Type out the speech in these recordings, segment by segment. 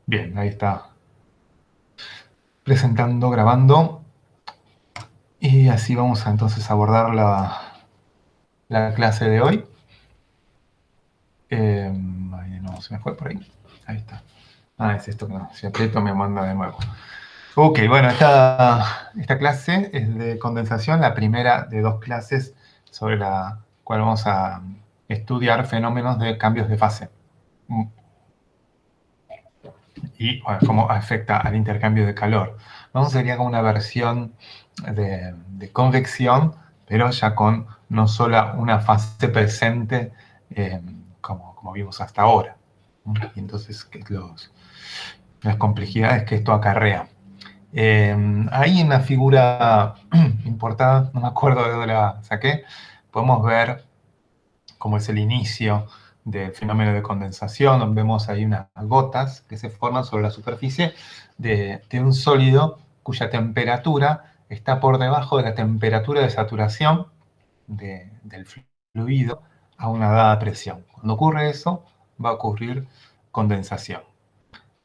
Bien, ahí está presentando, grabando. Y así vamos a entonces abordar la clase de hoy. Ay, no, se me fue por ahí. Ahí está. Ah, es esto que no. Si aprieto me manda de nuevo. Ok, bueno, esta clase es de condensación, la primera de dos clases sobre la cual vamos a estudiar fenómenos de cambios de fase. Y bueno, cómo afecta al intercambio de calor, ¿no? Sería como una versión de convección, pero ya con no solo una fase presente como vimos hasta ahora, ¿no? Y entonces, las complejidades que esto acarrea. Ahí en la figura importada, no me acuerdo de dónde la saqué, podemos ver cómo es el inicio del fenómeno de condensación. Vemos ahí unas gotas que se forman sobre la superficie de un sólido cuya temperatura está por debajo de la temperatura de saturación del fluido a una dada presión. Cuando ocurre eso, va a ocurrir condensación.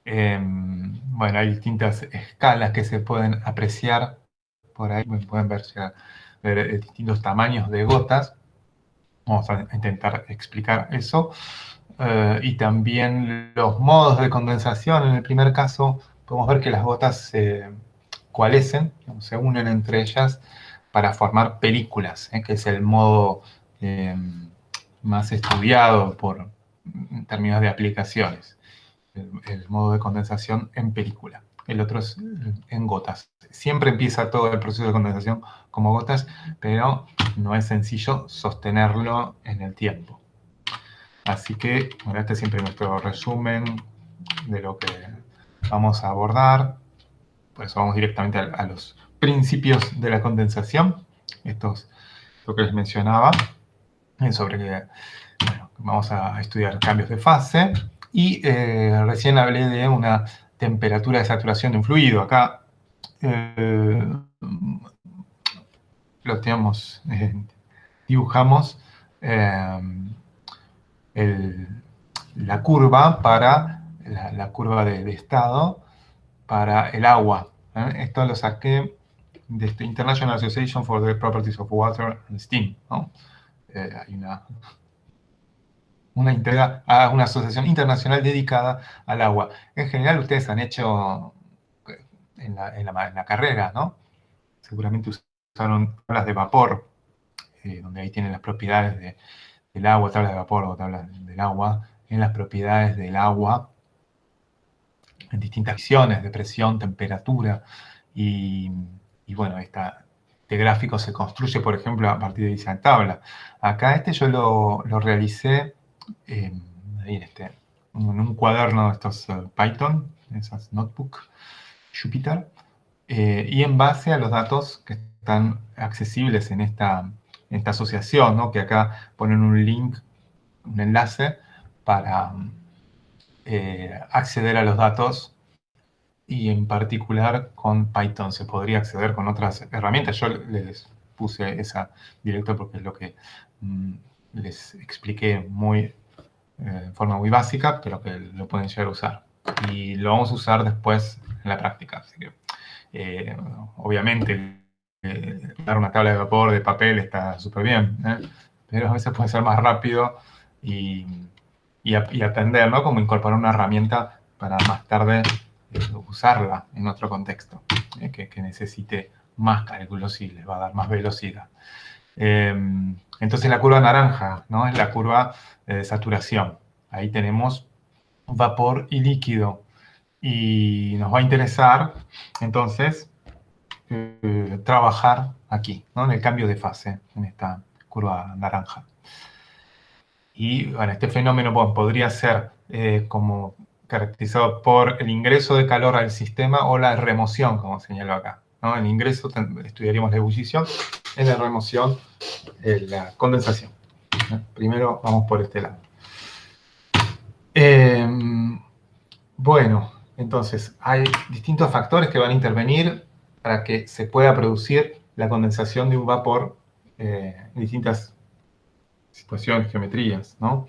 Bueno, hay distintas escalas que se pueden apreciar por ahí, pueden ver distintos tamaños de gotas. Vamos a intentar explicar eso. Y también los modos de condensación. En el primer caso, podemos ver que las gotas se coalescen, se unen entre ellas para formar películas, que es el modo más estudiado en términos de aplicaciones. El modo de condensación en película. El otro es en gotas. Siempre empieza todo el proceso de condensación como gotas, pero no es sencillo sostenerlo en el tiempo. Así que, bueno, este es siempre nuestro resumen de lo que vamos a abordar. Por eso vamos directamente a los principios de la condensación. Esto es lo que les mencionaba, sobre que vamos a estudiar cambios de fase. Y recién hablé de una temperatura de saturación de un fluido. Acá lo tenemos, dibujamos la curva para la curva de estado para el agua. Esto lo saqué de este International Association for the Properties of Water and Steam, ¿no? Hay una asociación internacional dedicada al agua. En general ustedes han hecho en la carrera, ¿no? Seguramente usaron tablas de vapor, donde ahí tienen las propiedades del agua, tablas de vapor o tablas del agua, en las propiedades del agua, en distintas visiones de presión, temperatura, y bueno, este gráfico se construye, por ejemplo, a partir de esa tabla. Acá yo lo realicé ahí en un cuaderno de estos Python, esas notebook, Jupyter, y en base a los datos que están accesibles en esta asociación, ¿no? Que acá ponen un link, un enlace para acceder a los datos, y en particular con Python. Se podría acceder con otras herramientas. Yo les puse esa directo porque es lo que les expliqué en forma muy básica, pero que lo pueden llegar a usar. Y lo vamos a usar después en la práctica. Así que, obviamente, dar una tabla de vapor de papel está súper bien, pero a veces puede ser más rápido y aprender, ¿no? Como incorporar una herramienta para más tarde usarla en otro contexto, que necesite más cálculos y les va a dar más velocidad. Entonces la curva naranja, ¿no? Es la curva de saturación. Ahí tenemos vapor y líquido. Y nos va a interesar, entonces, trabajar aquí, ¿no? En el cambio de fase, en esta curva naranja. Y bueno, este fenómeno podría ser como caracterizado por el ingreso de calor al sistema o la remoción, como señaló acá, ¿no? En el ingreso estudiaríamos la ebullición, en la remoción la condensación. Primero vamos por este lado. Bueno, entonces hay distintos factores que van a intervenir para que se pueda producir la condensación de un vapor en distintas situaciones, geometrías, ¿no?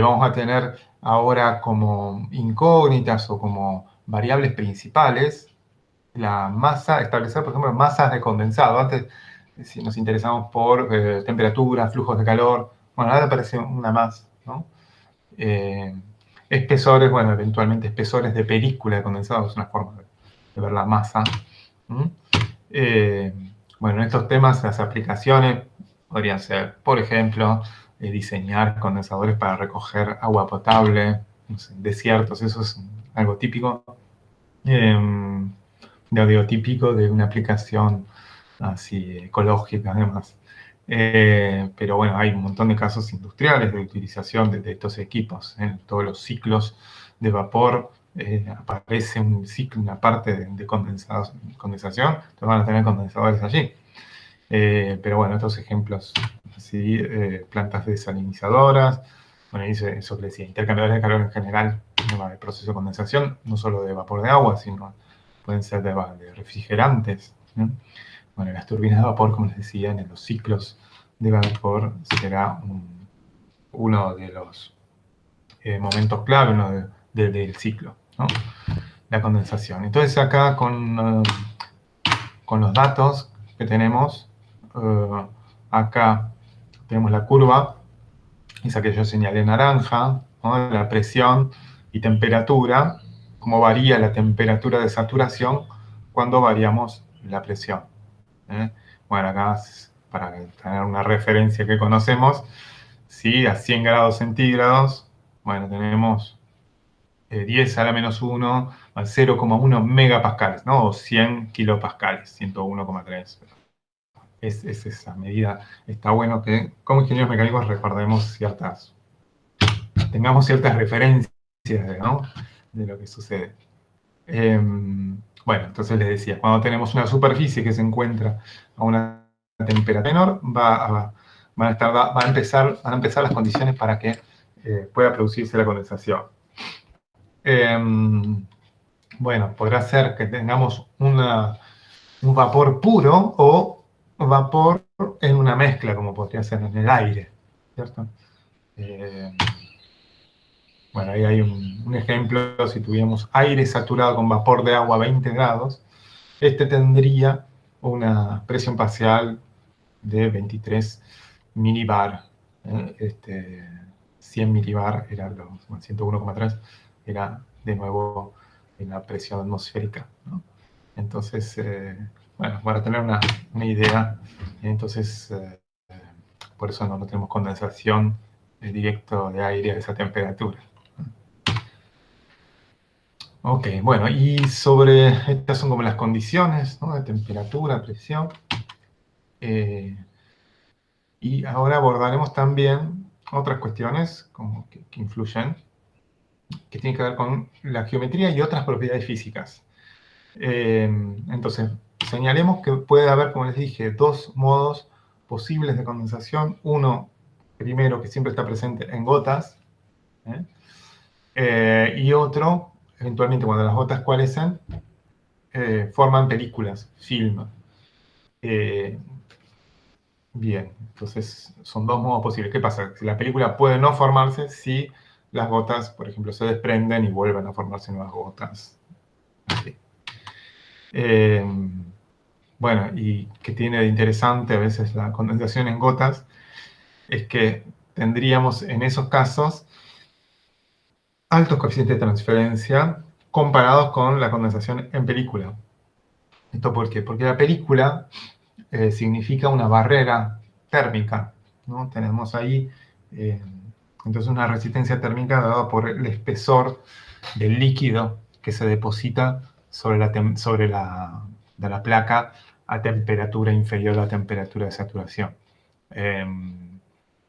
Vamos a tener ahora como incógnitas o como variables principales la masa, establecer, por ejemplo, masas de condensado. Antes, si nos interesamos por temperatura, flujos de calor, bueno, ahora aparece una más, ¿no? Espesores, bueno, eventualmente espesores de película de condensado, es una forma de ver la masa. Eh, bueno, en estos temas las aplicaciones podrían ser, por ejemplo, diseñar condensadores para recoger agua potable, no sé, en desiertos, eso es algo típico. De audio típico de una aplicación así ecológica además. Pero bueno, hay un montón de casos industriales de utilización de estos equipos. En todos los ciclos de vapor aparece un ciclo, una parte de condensación, entonces van a tener condensadores allí. Pero bueno, estos ejemplos, así, plantas desalinizadoras, bueno, eso que decía, intercambiadores de calor en general, tema de proceso de condensación, no solo de vapor de agua, sino pueden ser de refrigerantes. ¿No? Bueno, las turbinas de vapor, como les decía, en los ciclos de vapor será uno de los momentos clave del ciclo, ¿no? La condensación. Entonces acá con los datos que tenemos, acá tenemos la curva, esa que yo señalé en naranja, ¿no? La presión y temperatura, cómo varía la temperatura de saturación cuando variamos la presión. Bueno, acá para tener una referencia que conocemos, ¿sí? A 100 grados centígrados, bueno, tenemos 10 a la menos 1, 0,1 megapascales, ¿no? O 100 kilopascales, 101,3. Es esa medida. Está bueno que como ingenieros mecánicos tengamos ciertas referencias, ¿no? De lo que sucede. Bueno, entonces les decía, cuando tenemos una superficie que se encuentra a una temperatura menor, van a empezar las condiciones para que pueda producirse la condensación. Bueno, podrá ser que tengamos un vapor puro o vapor en una mezcla, como podría ser en el aire, ¿cierto? Bueno, ahí hay un ejemplo, si tuviéramos aire saturado con vapor de agua a 20 grados, este tendría una presión parcial de 23 milibar. 100 milibar era 101,3, era de nuevo en la presión atmosférica, ¿no? Entonces, bueno, para tener una idea, entonces, por eso no tenemos condensación directo de aire a esa temperatura. Ok, bueno, y sobre, estas son como las condiciones, ¿no? De temperatura, presión. Y ahora abordaremos también otras cuestiones como que influyen, que tienen que ver con la geometría y otras propiedades físicas. Entonces, señalemos que puede haber, como les dije, dos modos posibles de condensación. Uno, primero, que siempre está presente en gotas, y otro, eventualmente, cuando las gotas cuarecen, forman películas, film. Bien, entonces son dos modos posibles. ¿Qué pasa? Si la película puede no formarse si las gotas, por ejemplo, se desprenden y vuelven a formarse nuevas gotas. Así. Bueno, y que tiene de interesante a veces la condensación en gotas es que tendríamos en esos casos altos coeficientes de transferencia comparados con la condensación en película. ¿Esto por qué? Porque la película significa una barrera térmica, ¿no? Tenemos ahí entonces una resistencia térmica dada por el espesor del líquido que se deposita sobre de la placa a temperatura inferior a la temperatura de saturación.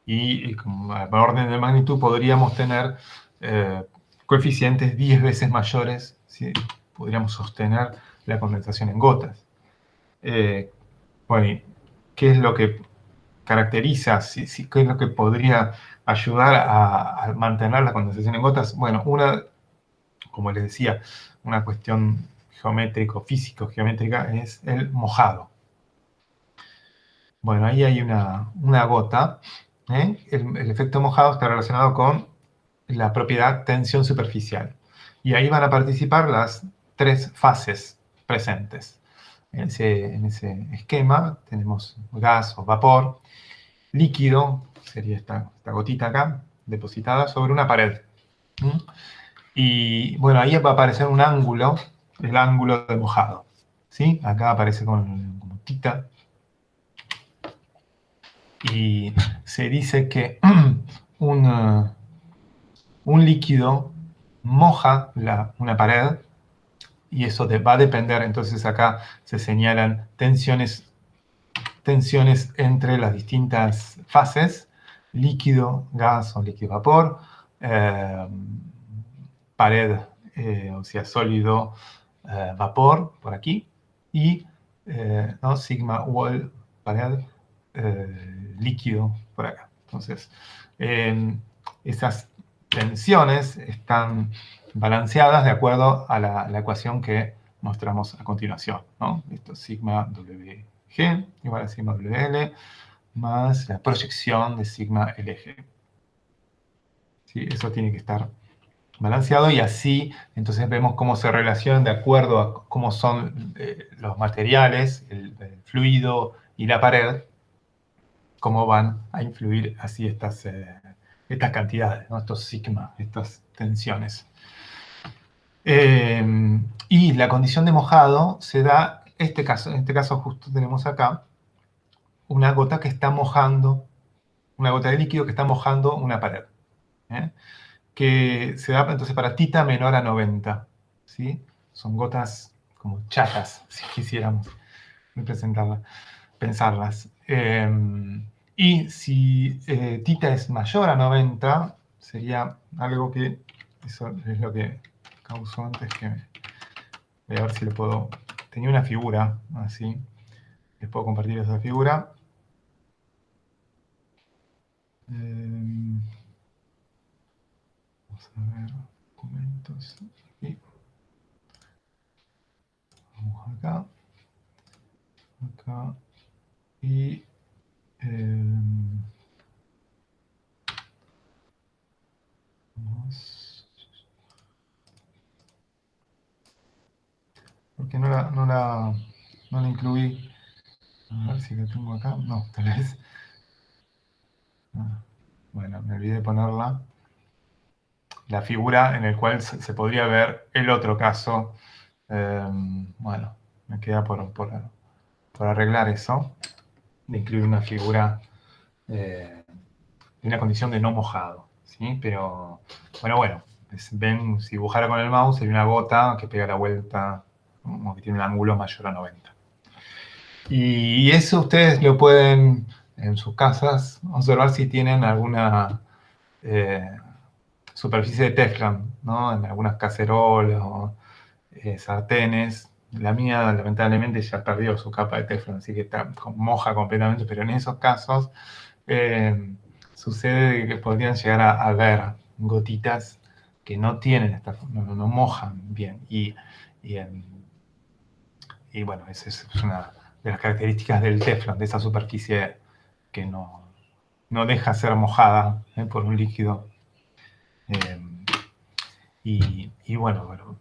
Y como a orden de magnitud podríamos tener coeficientes 10 veces mayores, ¿sí? Podríamos sostener la condensación en gotas. Bueno, ¿qué es lo que caracteriza? ¿Qué es lo que podría ayudar a mantener la condensación en gotas? Bueno, como les decía, una cuestión físico-geométrica es el mojado. Bueno, ahí hay una gota. El efecto mojado está relacionado con la propiedad tensión superficial. Y ahí van a participar las tres fases presentes. En ese esquema tenemos gas o vapor, líquido, sería esta gotita acá, depositada sobre una pared. ¿Mm? Y bueno, ahí va a aparecer un ángulo, el ángulo de mojado. ¿Sí? Acá aparece como tita. Y se dice que un líquido moja una pared y eso va a depender, entonces acá se señalan tensiones entre las distintas fases, líquido, gas o líquido vapor, pared, o sea, sólido, vapor, por aquí, y ¿no? Sigma wall, pared, líquido, por acá. Entonces, esas tensiones están balanceadas de acuerdo a la ecuación que mostramos a continuación, ¿no? Esto es sigma WG igual a sigma WL más la proyección de sigma LG. ¿Sí? Eso tiene que estar balanceado y así entonces vemos cómo se relacionan de acuerdo a cómo son los materiales, el fluido y la pared, cómo van a influir así estas cantidades, ¿no? Estos sigma, estas tensiones. Y la condición de mojado se da, en este caso justo tenemos acá, una gota que está mojando, una gota de líquido que está mojando una pared. ¿Eh? Que se da entonces para tita menor a 90. ¿Sí? Son gotas como chatas, si quisiéramos representarlas, pensarlas. Y si tita es mayor a 90, sería algo que, eso es lo que causó antes que voy a ver si le puedo, tenía una figura así, les puedo compartir esa figura. Vamos a ver, documentos, aquí. Vamos acá, acá, y vamos, porque no la incluí. A ver si la tengo acá. No, tal vez. Bueno, me olvidé de ponerla. La figura en la cual se podría ver el otro caso. Bueno, me queda por arreglar eso. De incluir una figura de una condición de no mojado. ¿Sí? Pero, bueno. Ven, si dibujara con el mouse, hay una gota que pega la vuelta, como que tiene un ángulo mayor a 90. Y eso ustedes lo pueden, en sus casas, observar si tienen alguna superficie de Teflon, ¿no? En algunas cacerolas o sartenes. La mía, lamentablemente, ya perdió su capa de Teflon, así que está moja completamente, pero en esos casos sucede que podrían llegar a ver gotitas que no tienen no mojan bien. Y bueno, esa es una de las características del Teflon, de esa superficie que no deja ser mojada por un líquido. Y bueno,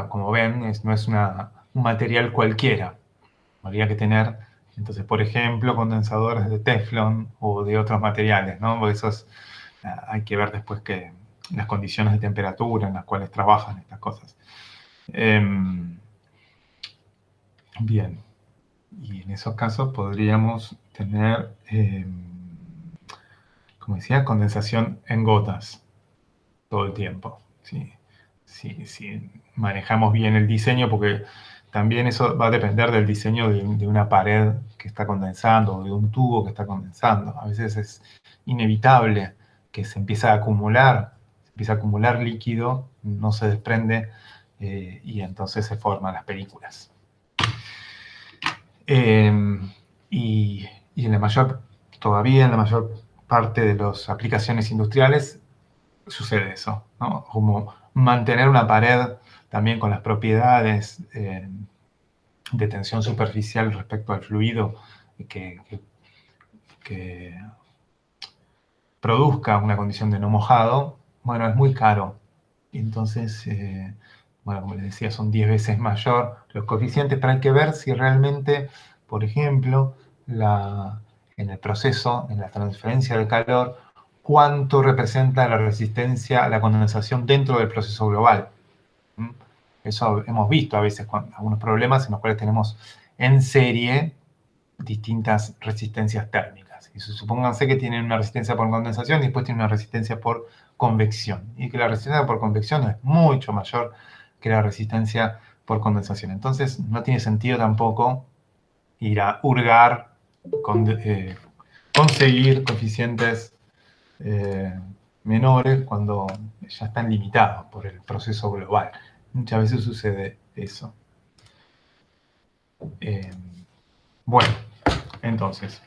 como ven, no es un material cualquiera. Habría que tener, entonces, por ejemplo, condensadores de Teflon o de otros materiales, ¿no? Porque hay que ver después las condiciones de temperatura en las cuales trabajan estas cosas. Bien. Y en esos casos podríamos tener, como decía, condensación en gotas todo el tiempo. Si manejamos bien el diseño, porque también eso va a depender del diseño de una pared que está condensando o de un tubo que está condensando. A veces es inevitable que se empiece a acumular líquido, no se desprende y entonces se forman las películas. Y todavía en la mayor parte de las aplicaciones industriales sucede eso, ¿no? Como mantener una pared también con las propiedades de tensión superficial respecto al fluido que produzca una condición de no mojado, bueno, es muy caro. Entonces, bueno, como les decía, son 10 veces mayor los coeficientes, pero hay que ver si realmente, por ejemplo, en el proceso, en la transferencia de calor, cuánto representa la resistencia a la condensación dentro del proceso global. ¿Mm? Eso hemos visto a veces algunos problemas en los cuales tenemos en serie distintas resistencias térmicas. Y supónganse que tienen una resistencia por condensación y después tienen una resistencia por convección. Y que la resistencia por convección es mucho mayor que la resistencia por condensación. Entonces no tiene sentido tampoco ir a hurgar, conseguir coeficientes menores cuando ya están limitados por el proceso global. Muchas veces sucede eso. Bueno, entonces,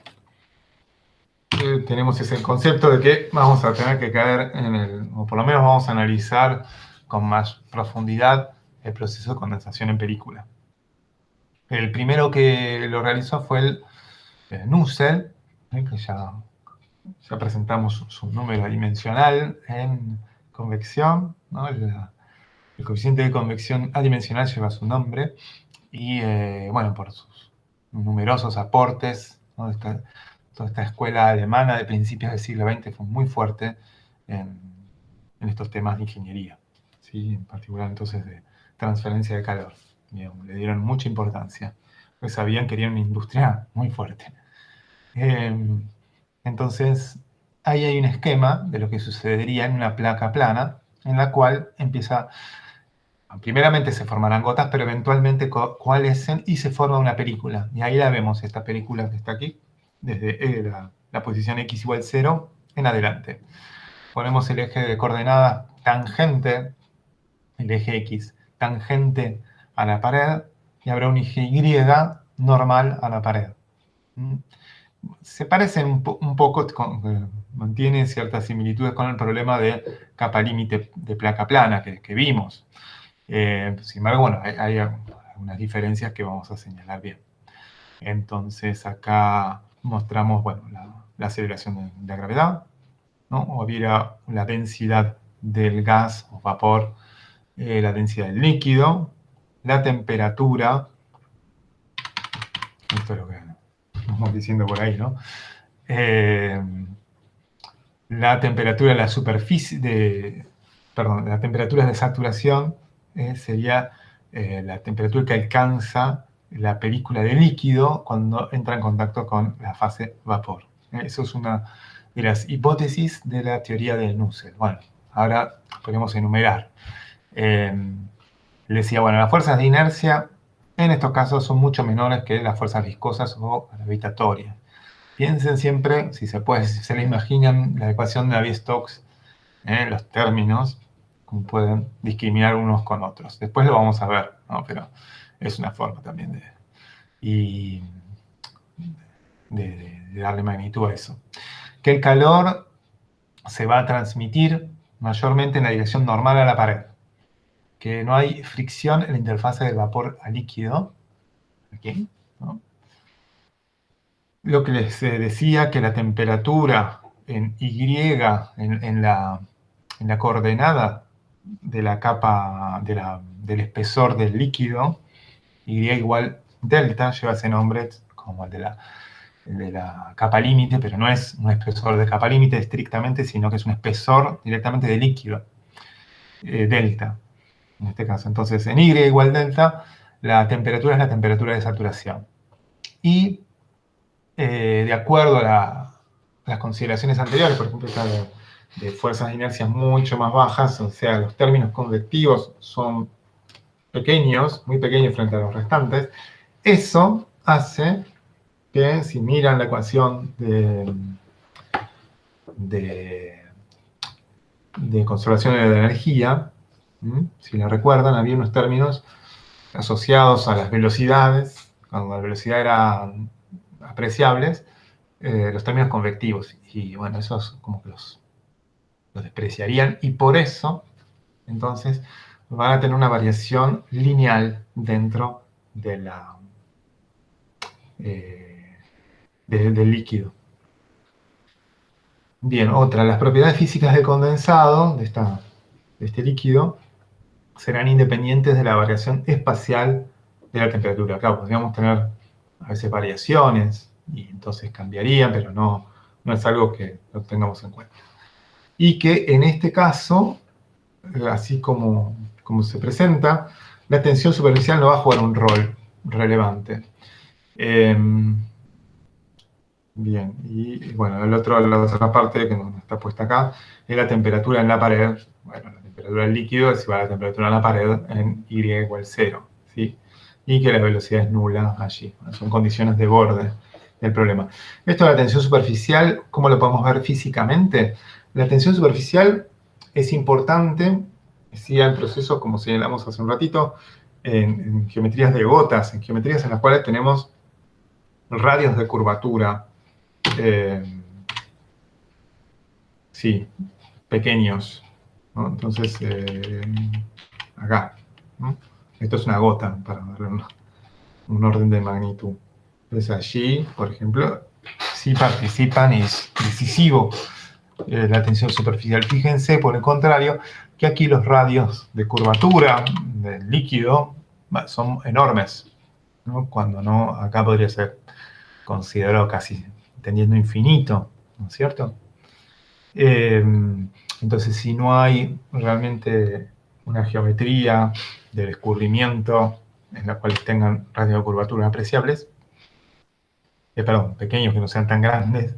tenemos ese concepto de que vamos a tener que caer o por lo menos vamos a analizar con más profundidad el proceso de condensación en película. El primero que lo realizó fue el Nusselt, que ya presentamos su número adimensional en convección, ¿no? El coeficiente de convección adimensional lleva su nombre y, bueno, por sus numerosos aportes, ¿no? Toda esta escuela alemana de principios del siglo XX fue muy fuerte en estos temas de ingeniería, ¿sí? En particular entonces de transferencia de calor. Digamos, le dieron mucha importancia, porque sabían que querían una industria muy fuerte. Entonces, ahí hay un esquema de lo que sucedería en una placa plana, en la cual primeramente se formarán gotas, pero eventualmente coalescen y se forma una película. Y ahí la vemos, esta película que está aquí, desde la posición x igual 0 en adelante. Ponemos el eje de coordenadas tangente, el eje x, tangente a la pared, y habrá un eje y normal a la pared. Se parecen un poco, mantienen ciertas similitudes con el problema de capa límite de placa plana que vimos. Sin embargo, bueno, hay algunas diferencias que vamos a señalar bien. Entonces, acá mostramos, bueno, la aceleración de la gravedad, ¿no? O hubiera la densidad del gas o vapor, la densidad del líquido, la temperatura, esto es lo que estamos diciendo por ahí, ¿no? La temperatura de la superficie, perdón, la temperatura de saturación sería la temperatura que alcanza la película de líquido cuando entra en contacto con la fase vapor. Eso es una de las hipótesis de la teoría de Nusselt. Bueno, ahora podemos enumerar. Le decía, bueno, las fuerzas de inercia en estos casos son mucho menores que las fuerzas viscosas o gravitatorias. Piensen siempre, si se puede, si se le imaginan la ecuación de Navier-Stokes, los términos, como pueden discriminar unos con otros. Después lo vamos a ver, ¿no? Pero es una forma también de darle magnitud a eso. Que el calor se va a transmitir mayormente en la dirección normal a la pared. Que no hay fricción en la interfase del vapor a líquido. Aquí, ¿no? Lo que les decía, que la temperatura en Y, en la coordenada de la capa, del espesor del líquido, Y igual delta, lleva ese nombre como el de la capa límite, pero no es un espesor de capa límite estrictamente, sino que es un espesor directamente de líquido, delta, en este caso. Entonces, en Y igual delta, la temperatura es la temperatura de saturación. Y de acuerdo a las consideraciones anteriores, por ejemplo, esta de fuerzas de inercia mucho más bajas, o sea, los términos convectivos son pequeños, muy pequeños frente a los restantes, eso hace que si miran la ecuación de conservación de la energía, si la recuerdan, había unos términos asociados a las velocidades, cuando la velocidad era apreciables, los términos convectivos. Y bueno, esos como que los despreciarían y por eso, entonces, van a tener una variación lineal dentro de del líquido. Bien, otra, las propiedades físicas del condensado, de este líquido, serán independientes de la variación espacial de la temperatura. Claro, podríamos tener a veces variaciones y entonces cambiarían, pero no es algo que lo tengamos en cuenta. Y que en este caso, así como se presenta, la tensión superficial no va a jugar un rol relevante. Bien, y bueno, la otra parte que no está puesta acá es la temperatura en la pared. Bueno, la temperatura del líquido es igual a la temperatura en la pared en Y igual 0, ¿sí? Y que la velocidad es nula allí. Son condiciones de borde del problema. Esto de la tensión superficial, ¿cómo lo podemos ver físicamente? La tensión superficial es importante, si en procesos, como señalamos hace un ratito, en geometrías de gotas, en geometrías en las cuales tenemos radios de curvatura, sí, pequeños, ¿no? Entonces, acá, ¿no? Esto es una gota para darle un orden de magnitud. Entonces allí, por ejemplo, sí participan y es decisivo la tensión superficial. Fíjense, por el contrario, que aquí los radios de curvatura del líquido son enormes, ¿no? Cuando no, acá podría ser considerado casi tendiendo a infinito, ¿no es cierto? Entonces, si no hay realmente una geometría del escurrimiento en la cual tengan radios de curvatura apreciables, perdón, pequeños que no sean tan grandes,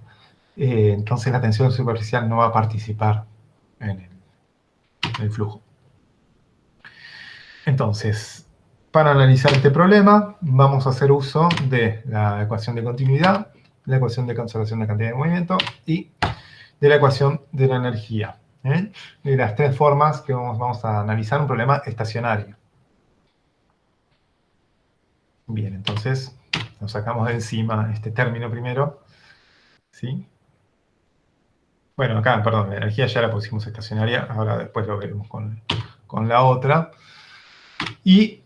entonces la tensión superficial no va a participar en el flujo. Entonces, para analizar este problema, vamos a hacer uso de la ecuación de continuidad, la ecuación de conservación de cantidad de movimiento y de la ecuación de la energía. De las tres formas que vamos a analizar un problema estacionario. Bien, entonces nos sacamos de encima este término primero, ¿sí? Bueno, acá, perdón, la energía ya la pusimos estacionaria, ahora después lo veremos con la otra. Y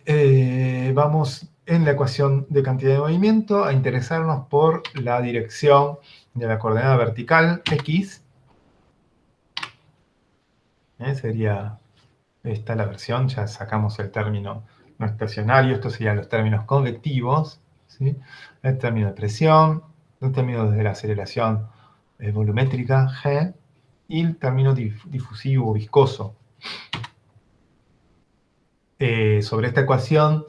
vamos en la ecuación de cantidad de movimiento a interesarnos por la dirección de la coordenada vertical x. Sería esta la versión, ya sacamos el término no estacionario, estos serían los términos convectivos, ¿sí? El término de presión, el término de la aceleración volumétrica, G, y el término difusivo viscoso. Sobre esta ecuación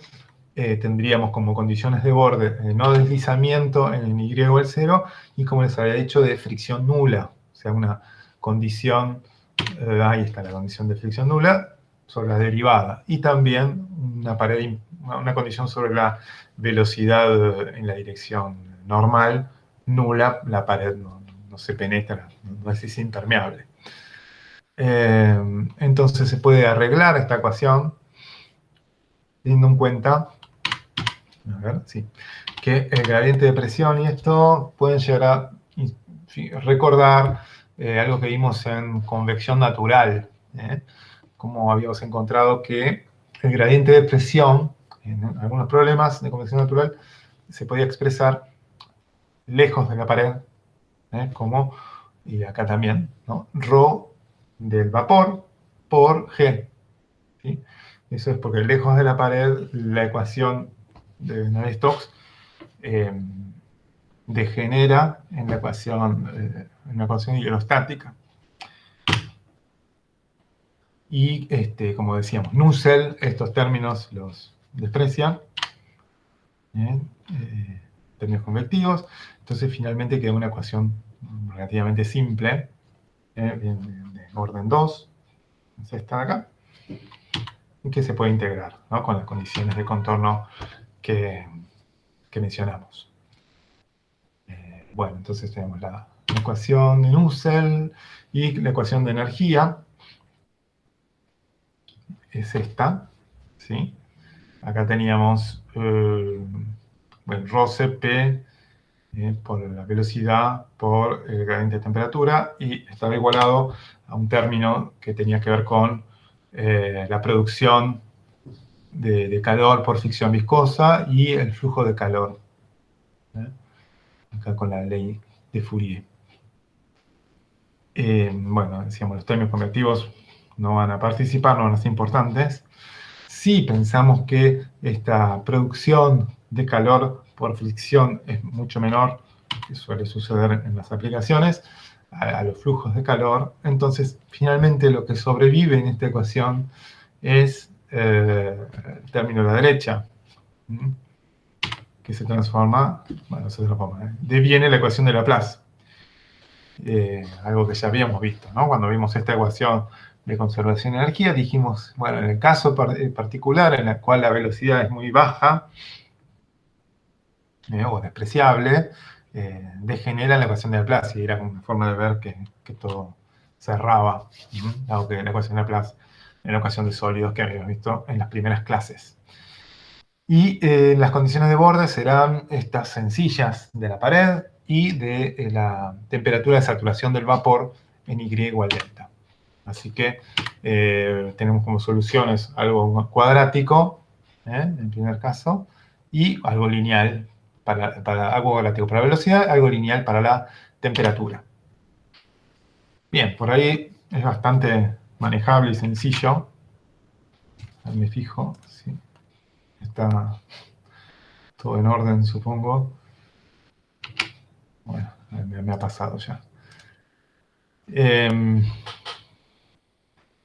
tendríamos como condiciones de borde no deslizamiento en el Y igual 0 y, como les había dicho, de fricción nula, o sea, una condición, ahí está la condición de fricción nula sobre la derivada, y también una condición sobre la velocidad en la dirección normal, nula, la pared no se penetra, no es impermeable. Entonces se puede arreglar esta ecuación teniendo en cuenta, a ver, sí, que el gradiente de presión y esto pueden llegar a recordar algo que vimos en convección natural, como habíamos encontrado que el gradiente de presión en algunos problemas de convección natural se podía expresar lejos de la pared, como, y acá también, ¿no? Rho del vapor por G, ¿sí? Eso es porque lejos de la pared la ecuación de Navier-Stokes degenera en la ecuación hidrostática. Y, como decíamos, Nusselt estos términos los desprecia, términos convectivos. Entonces, finalmente queda una ecuación relativamente simple, de orden 2, es esta de acá, y que se puede integrar, ¿no? Con las condiciones de contorno que mencionamos. Bueno, entonces tenemos la ecuación de Nusselt y la ecuación de energía. Es esta, ¿sí? Acá teníamos, bueno, ρCp por la velocidad, por el gradiente de temperatura, y estaba igualado a un término que tenía que ver con la producción de calor por fricción viscosa y el flujo de calor, acá con la ley de Fourier. Bueno, decíamos, los términos convectivos no van a participar, no van a ser importantes. Si pensamos que esta producción de calor por fricción es mucho menor, que suele suceder en las aplicaciones, a los flujos de calor, entonces finalmente lo que sobrevive en esta ecuación es el término de la derecha, que se transforma, deviene la ecuación de Laplace. Algo que ya habíamos visto, ¿no? Cuando vimos esta ecuación de conservación de energía, dijimos, bueno, en el caso particular en el cual la velocidad es muy baja o despreciable, degenera la ecuación de Laplace, y era como una forma de ver que todo cerraba, dado que la ecuación de Laplace era la ecuación de sólidos que habíamos visto en las primeras clases. Y las condiciones de borde serán estas sencillas de la pared y de la temperatura de saturación del vapor en Y igual delta. Así que tenemos como soluciones algo cuadrático, en el primer caso, y algo lineal, algo cuadrático para la velocidad, algo lineal para la temperatura. Bien, por ahí es bastante manejable y sencillo. Ahí me fijo, sí. Está todo en orden, supongo. Bueno, me ha pasado ya.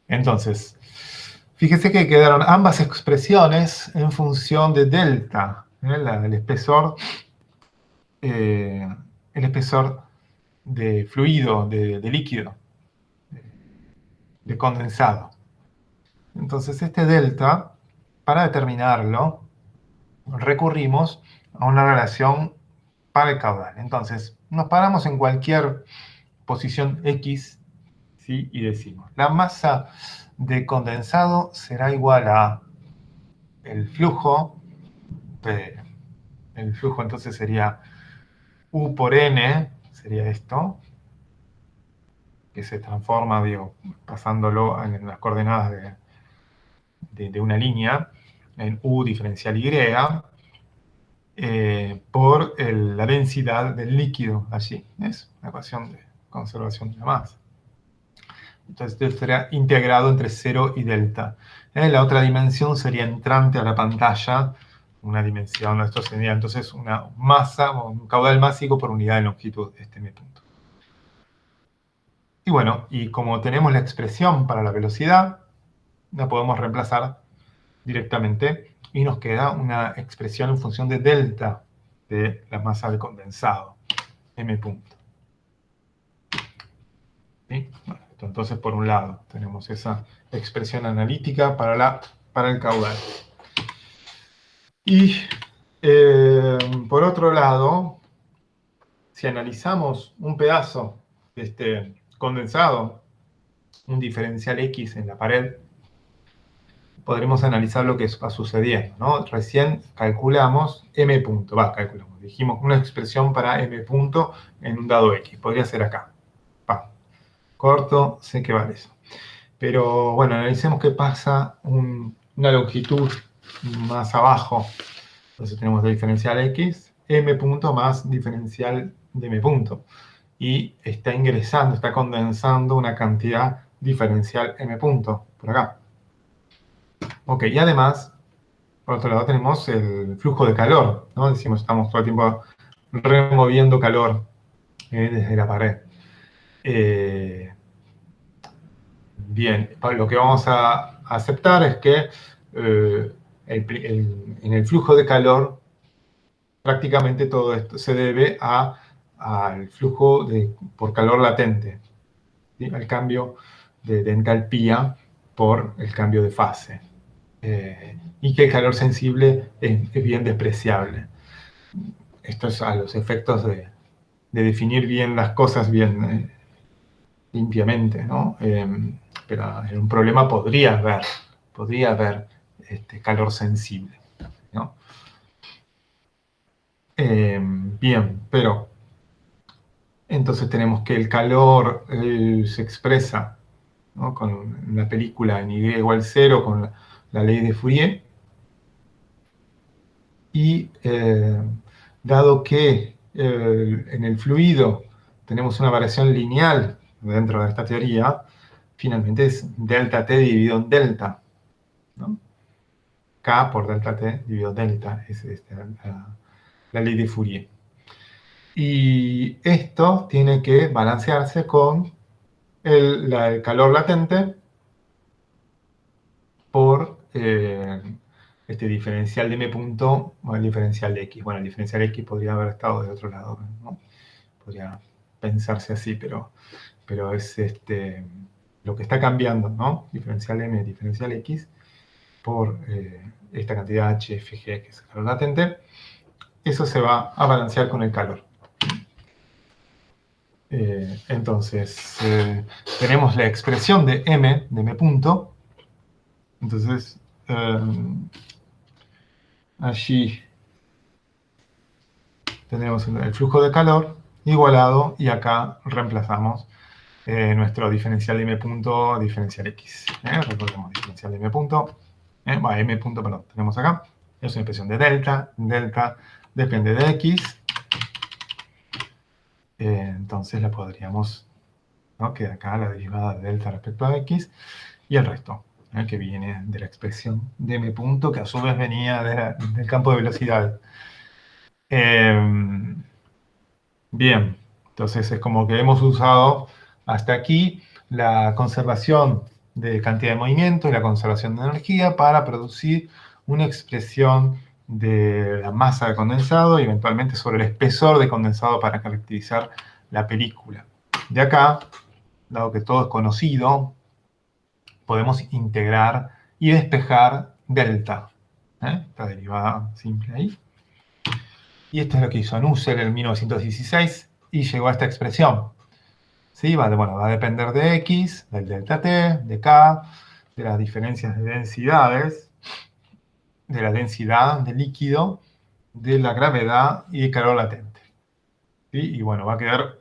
Entonces, fíjese que quedaron ambas expresiones en función de delta, el espesor de fluido, de líquido, de condensado. Entonces, este delta, para determinarlo, recurrimos a una relación para el caudal. Entonces, nos paramos en cualquier posición X, ¿sí? Y decimos, la masa de condensado será igual a el flujo, entonces sería U por N, sería esto, que se transforma, digo, pasándolo en las coordenadas de una línea, en U diferencial Y, por la densidad del líquido allí. Es una ecuación de conservación de la masa. Entonces esto será integrado entre 0 y delta. La otra dimensión sería entrante a la pantalla, una dimensión, esto sería entonces una masa, o un caudal másico por unidad de longitud, este es mi punto. Y bueno, y como tenemos la expresión para la velocidad, la podemos reemplazar directamente y nos queda una expresión en función de delta de la masa de condensado, m punto. ¿Sí? Bueno, entonces, por un lado, tenemos esa expresión analítica para el caudal. Y por otro lado, si analizamos un pedazo de este condensado, un diferencial X en la pared, podremos analizar lo que va sucediendo, ¿no? Recién calculamos m punto, dijimos una expresión para m punto en un dado X, podría ser acá. Corto, sé que vale eso. Pero bueno, analicemos qué pasa una longitud más abajo. Entonces tenemos la diferencial X, m punto más diferencial de m punto. Y está ingresando, está condensando una cantidad diferencial m punto, por acá. Ok, y además, por otro lado tenemos el flujo de calor, ¿no? Decimos, estamos todo el tiempo removiendo calor desde la pared. Bien, lo que vamos a aceptar es que en el flujo de calor prácticamente todo esto se debe al flujo por calor latente, ¿sí? Al cambio de entalpía por el cambio de fase. Y que el calor sensible es bien despreciable. Esto es a los efectos de definir bien las cosas bien limpiamente, ¿no? Pero en un problema podría haber calor sensible, ¿no? Bien, pero entonces tenemos que el calor se expresa, ¿no? Con la película en Y igual 0, con la ley de Fourier. Y dado que en el fluido tenemos una variación lineal dentro de esta teoría, finalmente es delta T dividido en delta, ¿no? K por delta T dividido delta, es la ley de Fourier. Y esto tiene que balancearse con el calor latente por este diferencial de m punto o el diferencial de x. Bueno, el diferencial de x podría haber estado del otro lado, ¿no? Podría pensarse así, pero es lo que está cambiando, ¿no? Diferencial m, diferencial x, por esta cantidad HFG, que es el calor latente. Eso se va a balancear con el calor. Entonces, tenemos la expresión de m punto. Entonces, allí tenemos el flujo de calor igualado, y acá reemplazamos nuestro diferencial de m punto, diferencial x. Recordemos, diferencial de m punto, m punto, perdón, tenemos acá. Es una expresión de delta. Delta depende de x. Entonces la podríamos, ¿no? Queda acá la derivada de delta respecto a x, y el resto, que viene de la expresión de m punto, que a su vez venía del campo de velocidad. Bien, entonces es como que hemos usado hasta aquí la conservación de cantidad de movimiento y la conservación de energía para producir una expresión de la masa de condensado y eventualmente sobre el espesor de condensado para caracterizar la película. De acá, dado que todo es conocido, podemos integrar y despejar delta. Esta derivada simple ahí. Y esto es lo que hizo Nusselt en 1916 y llegó a esta expresión. ¿Sí? Va a depender de x, del delta t, de k, de las diferencias de densidades, de la densidad del líquido, de la gravedad y del calor latente. ¿Sí? Y bueno, va a quedar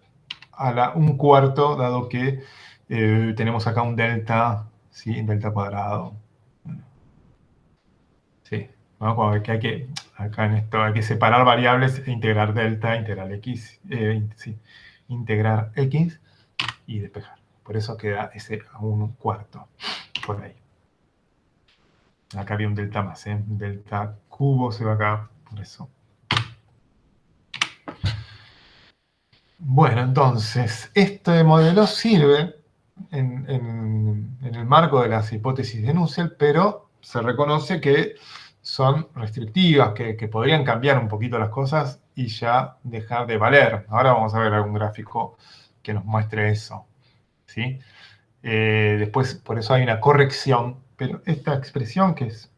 a un cuarto, dado que tenemos acá un delta, ¿sí? Delta cuadrado. Sí, ¿no? Acá en esto hay que separar variables e integrar delta, integrar x, sí, integrar x y despejar. Por eso queda ese a un cuarto, por ahí. Acá había un delta más, un delta cubo se va acá, por eso. Bueno, entonces, este modelo sirve en el marco de las hipótesis de Nusselt, pero se reconoce que son restrictivas, que podrían cambiar un poquito las cosas y ya dejar de valer. Ahora vamos a ver algún gráfico que nos muestre eso, ¿sí? Después, por eso hay una corrección, pero esta expresión, que es,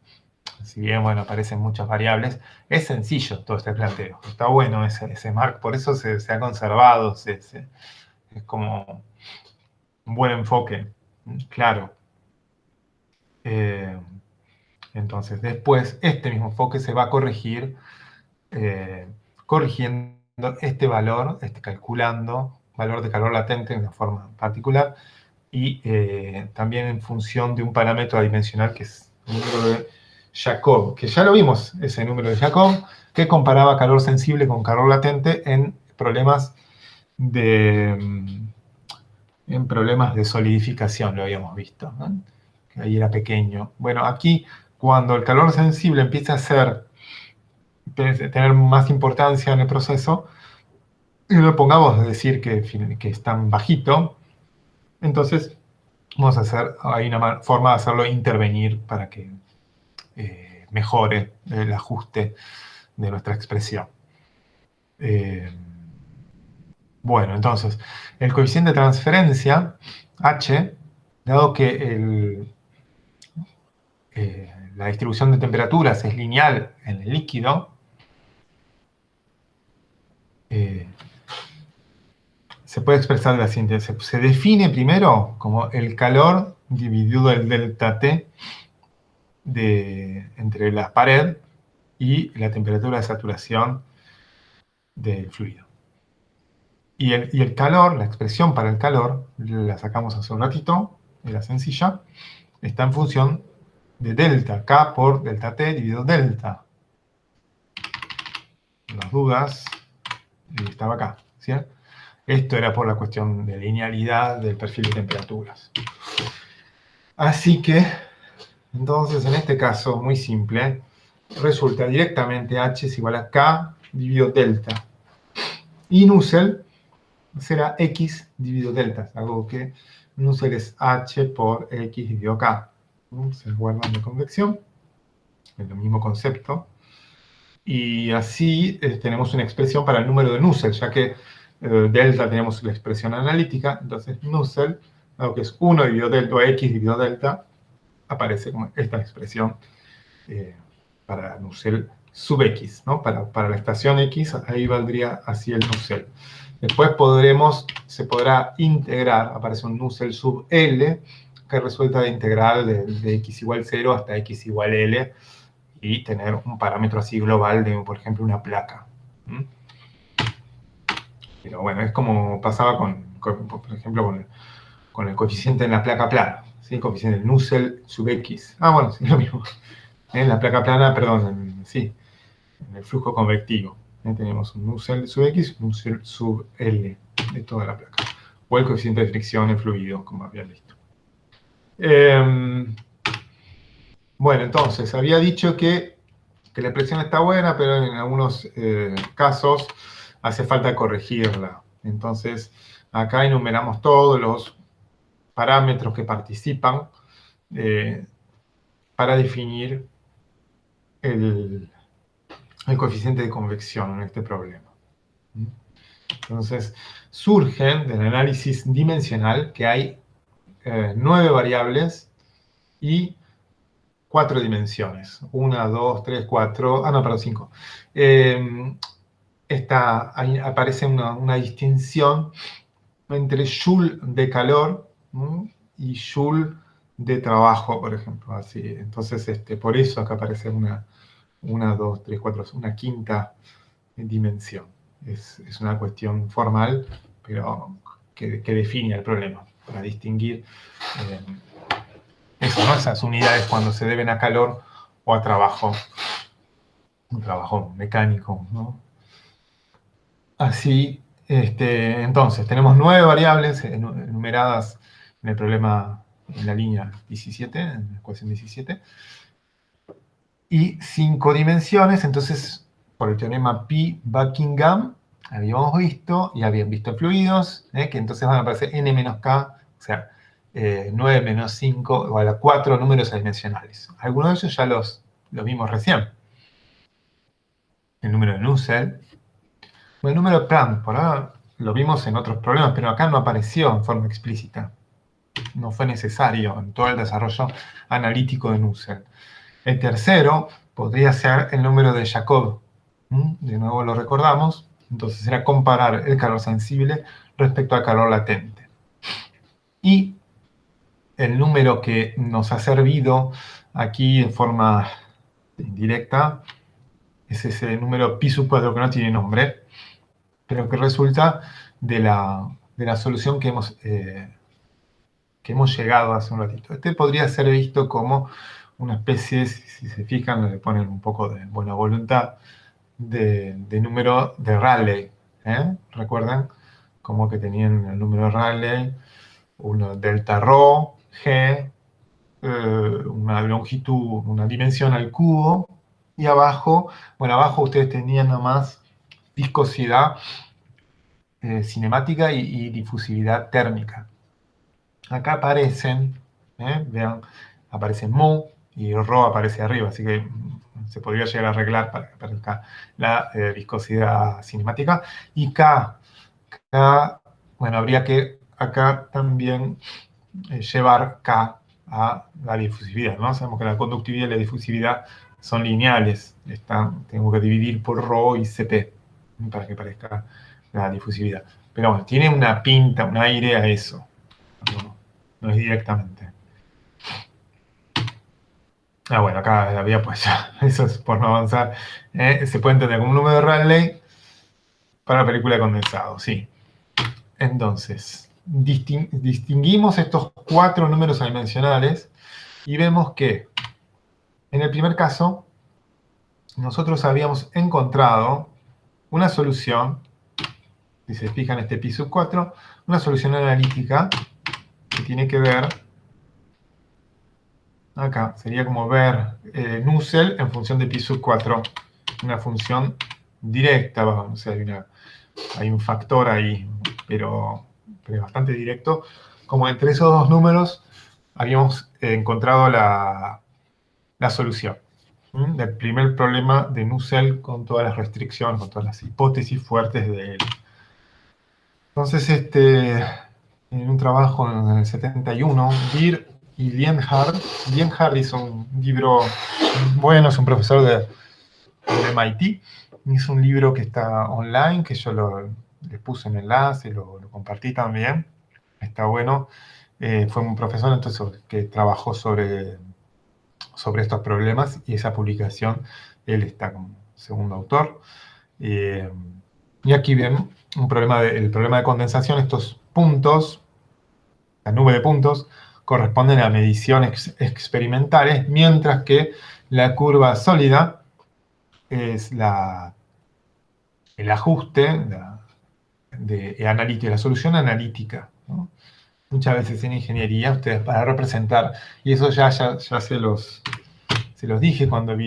si bien, bueno, aparecen muchas variables, es sencillo todo este planteo. Está bueno ese marco, por eso se ha conservado, es como un buen enfoque, claro. Entonces, después, este mismo enfoque se va a corregir, corrigiendo este valor, calculando valor de calor latente de una forma particular, y también en función de un parámetro adimensional que es el número de Jacob, que ya lo vimos, ese número de Jacob, que comparaba calor sensible con calor latente en problemas de solidificación, lo habíamos visto, ¿no? Que ahí era pequeño. Bueno, aquí, cuando el calor sensible empieza a tener más importancia en el proceso, y lo pongamos a decir que es tan bajito, entonces vamos a hacer, hay una forma de hacerlo intervenir para que mejore el ajuste de nuestra expresión. Bueno, entonces, el coeficiente de transferencia, H, dado que la distribución de temperaturas es lineal en el líquido, se puede expresar de la siguiente. Se define primero como el calor dividido el delta T entre la pared y la temperatura de saturación del fluido. Y el calor, la expresión para el calor, la sacamos hace un ratito, era sencilla, está en función de delta, K por delta T dividido delta. Las dudas, estaba acá, ¿cierto? Esto era por la cuestión de linealidad del perfil de temperaturas. Así que, entonces, en este caso, muy simple, resulta directamente H es igual a K dividido delta. Y Nusselt será X dividido delta, algo que Nusselt es H por X dividido K. Se guardan de convección, es el mismo concepto. Y así tenemos una expresión para el número de Nusselt, ya que delta tenemos la expresión analítica, entonces Nusselt, algo que es 1 dividido delta o X dividido delta, aparece como esta expresión para Nusselt sub X, ¿no? Para la estación X, ahí valdría así el Nusselt. Después se podrá integrar, aparece un Nusselt sub L, que resulta de integral de X igual 0 hasta X igual L, y tener un parámetro así global de, por ejemplo, una placa. Pero bueno, es como pasaba por ejemplo, con el coeficiente en la placa plana, ¿sí? El coeficiente del Nusselt sub X. Ah, bueno, sí, lo mismo. En la placa plana, perdón, sí, en el flujo convectivo. Tenemos un Nusselt sub X y un Nusselt sub L de toda la placa. O el coeficiente de fricción en fluidos, como había visto. Bueno, entonces, había dicho que la expresión está buena, pero en algunos casos hace falta corregirla. Entonces, acá enumeramos todos los parámetros que participan para definir el coeficiente de convección en este problema. Entonces, surgen del análisis dimensional que hay 9 variables y 4 dimensiones. 1, 2, 3, 4, no, perdón, 5. Ahí aparece una distinción entre joule de calor y joule de trabajo, por ejemplo. Así. Entonces, por eso acá aparece una 2, 3, 4, una quinta dimensión. Es una cuestión formal, pero que define el problema, para distinguir eso, ¿no? Esas unidades cuando se deben a calor o a trabajo, un trabajo mecánico, ¿no? Así, entonces, tenemos 9 variables enumeradas en el problema en la línea 17, en la ecuación 17, y 5 dimensiones. Entonces, por el teorema Pi-Buckingham, habíamos visto, y habían visto fluidos, que entonces van a aparecer n menos k, o sea, 9 menos 5 igual a 4 números adimensionales. Algunos de ellos ya los vimos recién. El número de Nusselt. El número de Planck, por ahora lo vimos en otros problemas, pero acá no apareció en forma explícita. No fue necesario en todo el desarrollo analítico de Nusselt. El tercero podría ser el número de Jacob. De nuevo lo recordamos. Entonces era comparar el calor sensible respecto al calor latente. Y el número que nos ha servido aquí en forma indirecta es ese número pi sub 4 que no tiene nombre, pero que resulta de la solución que hemos llegado hace un ratito. Este podría ser visto como una especie, si se fijan, le ponen un poco de buena voluntad, de número de Rayleigh. ¿Recuerdan? Como que tenían el número de Rayleigh, una delta rho, g, una longitud, una dimensión al cubo, y abajo, bueno, abajo ustedes tenían nomás viscosidad cinemática y difusividad térmica. Acá aparecen, vean, aparece mu y rho aparece arriba, así que se podría llegar a arreglar para que aparezca la viscosidad cinemática. Y K, bueno, habría que acá también llevar K a la difusividad, ¿no? Sabemos que la conductividad y la difusividad son lineales, tengo que dividir por rho y Cp para que parezca la difusividad. Pero bueno, tiene una pinta, un aire a eso. No es directamente. Bueno, acá había pues ya, eso es por no avanzar. Se puede entender como un número de Rayleigh para la película de condensado, sí. Entonces, distinguimos estos 4 números adimensionales y vemos que en el primer caso nosotros habíamos encontrado una solución si se fijan, este pi sub 4, una solución analítica que tiene que ver, acá, sería como ver Nusselt en función de pi sub 4, una función directa, o sea, hay un factor ahí, pero es bastante directo. Como entre esos dos números habíamos encontrado la solución del primer problema de Nusselt con todas las restricciones, con todas las hipótesis fuertes de él. Entonces, en un trabajo en el 71, Beer y Lienhard hizo un libro, bueno, es un profesor de MIT, hizo un libro que está online, que yo le puse un enlace, lo compartí también, está bueno. Fue un profesor entonces que trabajó sobre estos problemas y esa publicación, él está como segundo autor. Y aquí ven el problema de condensación, estos puntos, la nube de puntos, corresponden a mediciones experimentales, mientras que la curva sólida es el ajuste de la solución analítica, ¿no? Muchas veces en ingeniería, ustedes para representar, y eso ya se los dije cuando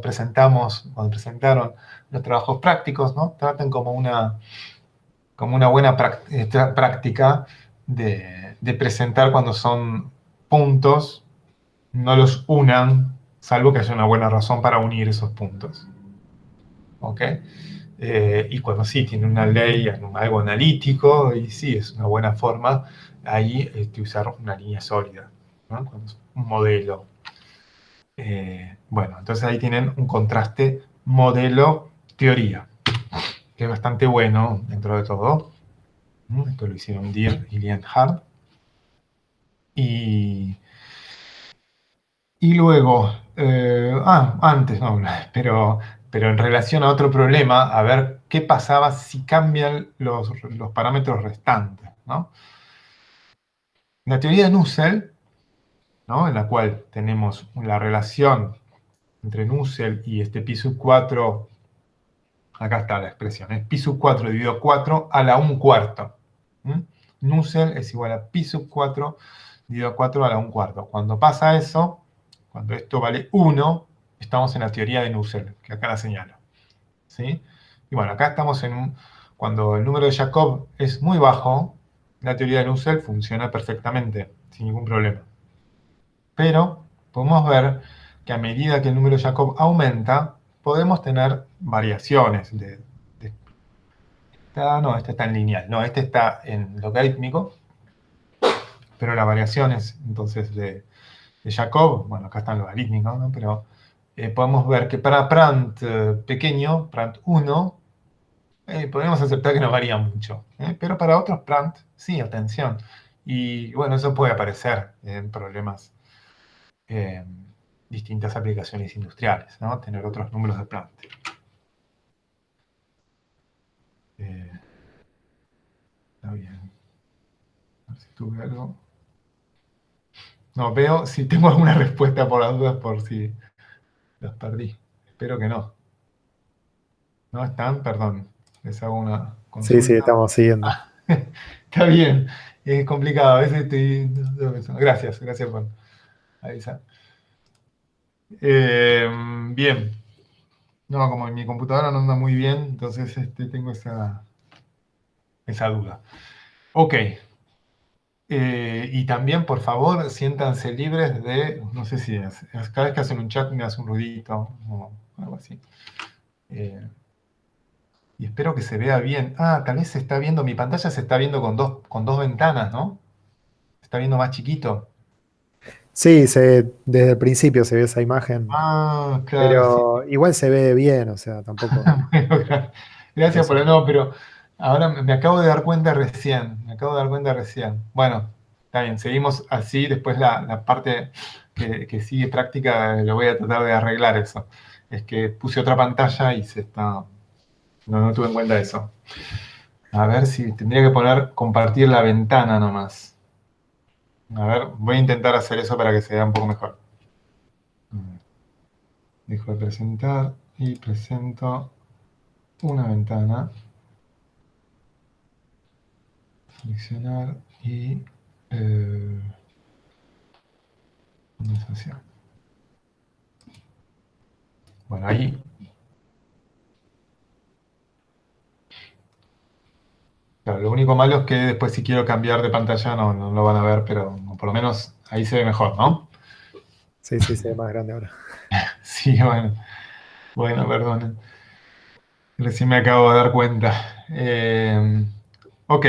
presentaron los trabajos prácticos, ¿no? Traten como una buena práctica de presentar cuando son puntos, no los unan, salvo que haya una buena razón para unir esos puntos. ¿Ok? Y cuando sí tiene una ley, algo analítico, y sí, es una buena forma ahí usar una línea sólida, ¿no? Cuando es un modelo. Bueno, entonces ahí tienen un contraste modelo-teoría, que es bastante bueno dentro de todo. Esto lo hicieron Deere y Lienhard. Y luego, antes, no, pero en relación a otro problema, a ver qué pasaba si cambian los parámetros restantes, ¿no? La teoría de Nusselt, ¿no? En la cual tenemos la relación entre Nusselt y este pi sub 4, acá está la expresión, es pi sub 4 dividido 4 a la 1/4. Nusselt es igual a pi sub 4 dividido 4 a la 1/4. Cuando pasa eso, cuando esto vale 1, estamos en la teoría de Nusselt, que acá la señalo. ¿Sí? Y bueno, acá estamos cuando el número de Jacob es muy bajo, la teoría de Nusselt funciona perfectamente, sin ningún problema. Pero podemos ver que a medida que el número de Jacob aumenta, podemos tener variaciones. No, este está en lineal, no, este está en logarítmico, pero las variaciones entonces de Jacob, bueno, acá están logarítmicos, ¿no? Pero podemos ver que para Prant pequeño, Prant 1, podemos aceptar que no varía mucho, pero para otros Prant, sí, atención. Y bueno, eso puede aparecer en problemas, distintas aplicaciones industriales, ¿no? Tener otros números de Prant. Está bien. A ver si tuve algo. No, veo si tengo alguna respuesta por las dudas, por si los perdí. Espero que no. ¿No están? Perdón. Les hago una Sí, sí, consulta. estamos siguiendo. Está bien. Es complicado. A veces Gracias por avisar. Bien. No, como mi computadora no anda muy bien, entonces tengo esa duda. Ok. Y también, por favor, siéntanse libres no sé si cada vez que hacen un chat me hace un ruidito o algo así. Y espero que se vea bien. Tal vez se está viendo, mi pantalla se está viendo con dos ventanas, ¿no? Se está viendo más chiquito. Sí, desde el principio se ve esa imagen, Claro, sí. pero igual se ve bien, o sea, tampoco. Bueno, gracias por el Eso. no, pero ahora me acabo de dar cuenta recién. Me acabo de dar cuenta recién. Bueno, está bien, seguimos así. Después la parte que sigue práctica, lo voy a tratar de arreglar eso. Es que puse otra pantalla y se está. No tuve en cuenta eso. A ver si tendría que compartir la ventana nomás. A ver, voy a intentar hacer eso para que se vea un poco mejor. Dejo de presentar y presento una ventana. seleccionar y condensación. Bueno, ahí. Claro, lo único malo es que después si quiero cambiar de pantalla no lo van a ver, pero por lo menos ahí se ve mejor, ¿no? Sí, sí, se ve más grande ahora. Sí, bueno. Bueno, perdón. Recién me acabo de dar cuenta. Ok,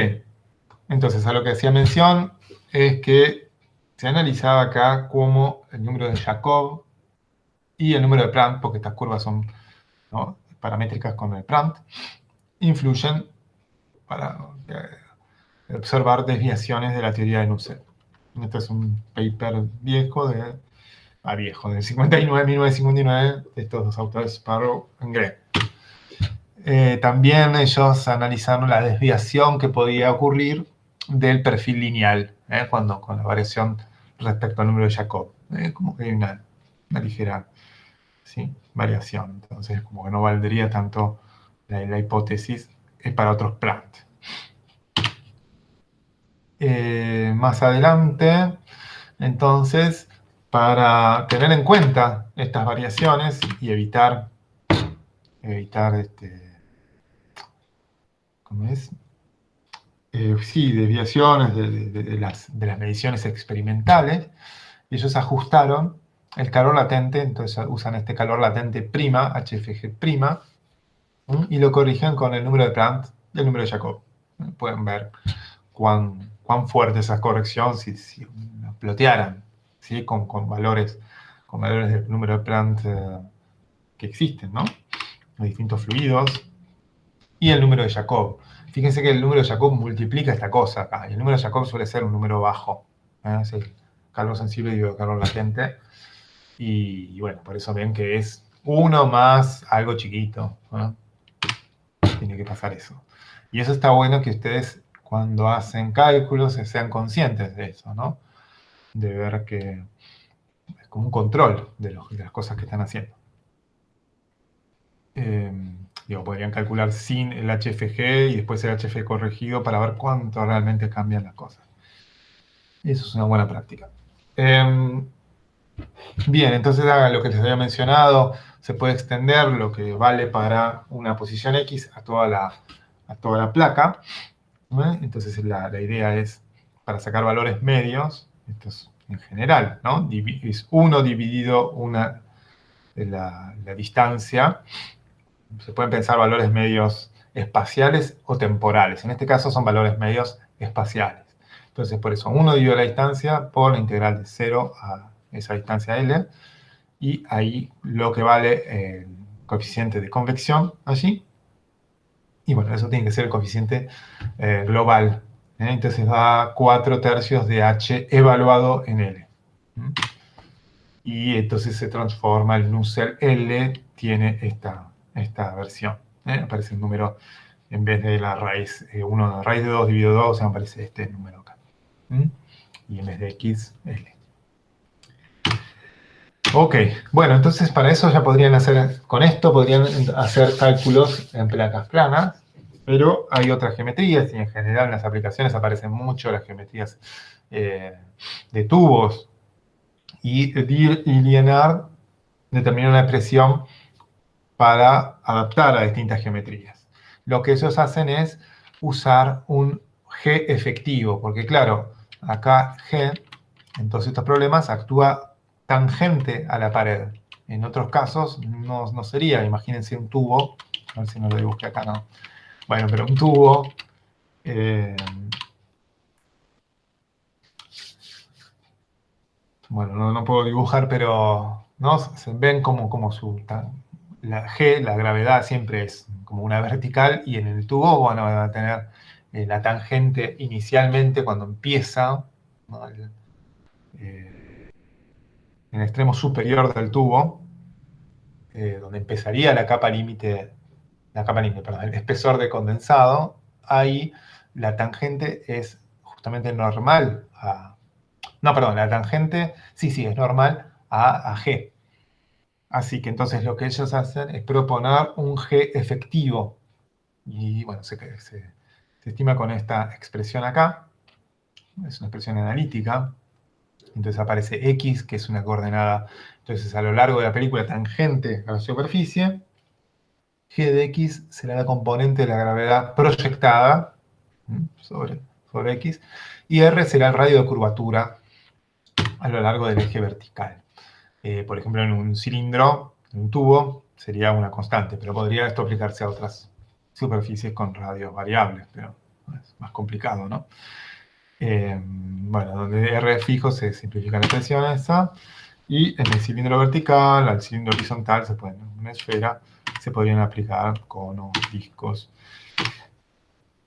entonces a lo que hacía mención es que se analizaba acá cómo el número de Jacob y el número de Prandtl, porque estas curvas son, ¿no?, paramétricas con el Prandtl, influyen para observar desviaciones de la teoría de Nusselt. Este es un paper viejo del 59, 1959, de estos dos autores, Sparrow y Gray. También ellos analizaron la desviación que podía ocurrir del perfil lineal, con la variación respecto al número de Jacob. Como que hay una ligera, ¿sí?, variación. Entonces, como que no valdría tanto la hipótesis para otros Prandtl. Más adelante, entonces, para tener en cuenta estas variaciones y evitar ¿cómo es? Sí, desviaciones de las mediciones experimentales, ellos ajustaron el calor latente, entonces usan este calor latente prima, HFG prima, y lo corrigen con el número de Prandtl y el número de Jacob. Pueden ver cuán fuerte es esa corrección si la plotearan, ¿sí?, con valores del número de Prandtl que existen, ¿no?, los distintos fluidos, y el número de Jacob. Fíjense que el número de Jacob multiplica esta cosa acá, y el número de Jacob suele ser un número bajo, es el calor sensible dividido calor latente, y bueno, por eso ven que es 1 más algo chiquito, ¿no? Tiene que pasar eso. Y eso está bueno que ustedes, cuando hacen cálculos, sean conscientes de eso, ¿no? De ver que es como un control de las cosas que están haciendo. Podrían calcular sin el HFG y después el HFG corregido para ver cuánto realmente cambian las cosas. Eso es una buena práctica. Bien, entonces lo que les había mencionado, se puede extender lo que vale para una posición X a toda la placa, ¿no? Entonces la idea es, para sacar valores medios, esto es en general, ¿no?, es 1 dividido la distancia. Se pueden pensar valores medios espaciales o temporales. En este caso son valores medios espaciales. Entonces, por eso, 1 dividido la distancia por la integral de 0 a esa distancia L, y ahí lo que vale el coeficiente de convección allí. Y bueno, eso tiene que ser el coeficiente global. Entonces va 4/3 de H evaluado en L. Y entonces se transforma el Nusselt L, tiene esta versión. Aparece el número, en vez de la raíz 1, la raíz de 2 dividido 2, me aparece este número acá. Y en vez de X, L. Ok, bueno, entonces para eso ya podrían hacer cálculos en placas planas, pero hay otras geometrías, y en general en las aplicaciones aparecen mucho las geometrías de tubos, y Lienard determina una expresión para adaptar a distintas geometrías. Lo que ellos hacen es usar un G efectivo, porque claro, acá G, en todos estos problemas, actúa tangente a la pared. En otros casos no sería. Imagínense un tubo, a ver si no lo dibujé acá, no. Bueno, pero un tubo bueno, no puedo dibujar, pero ¿no?, se ven como la G, la gravedad siempre es como una vertical, y en el tubo, bueno, van a tener la tangente inicialmente cuando empieza, ¿no?, en el extremo superior del tubo, donde empezaría la capa límite, perdón, el espesor de condensado. Ahí la tangente es justamente normal no, perdón, la tangente, sí, es normal a G. Así que entonces lo que ellos hacen es proponer un G efectivo. Y bueno, se estima con esta expresión acá. Es una expresión analítica. Entonces aparece X, que es una coordenada. Entonces, a lo largo de la película tangente a la superficie, G de X será la componente de la gravedad proyectada sobre X, y R será el radio de curvatura a lo largo del eje vertical. Por ejemplo, en un cilindro, en un tubo, sería una constante, pero podría esto aplicarse a otras superficies con radios variables, pero es más complicado, ¿no? Bueno, donde R es fijo se simplifica la expresión esa, y en el cilindro vertical, al cilindro horizontal, una esfera, se podrían aplicar conos, discos.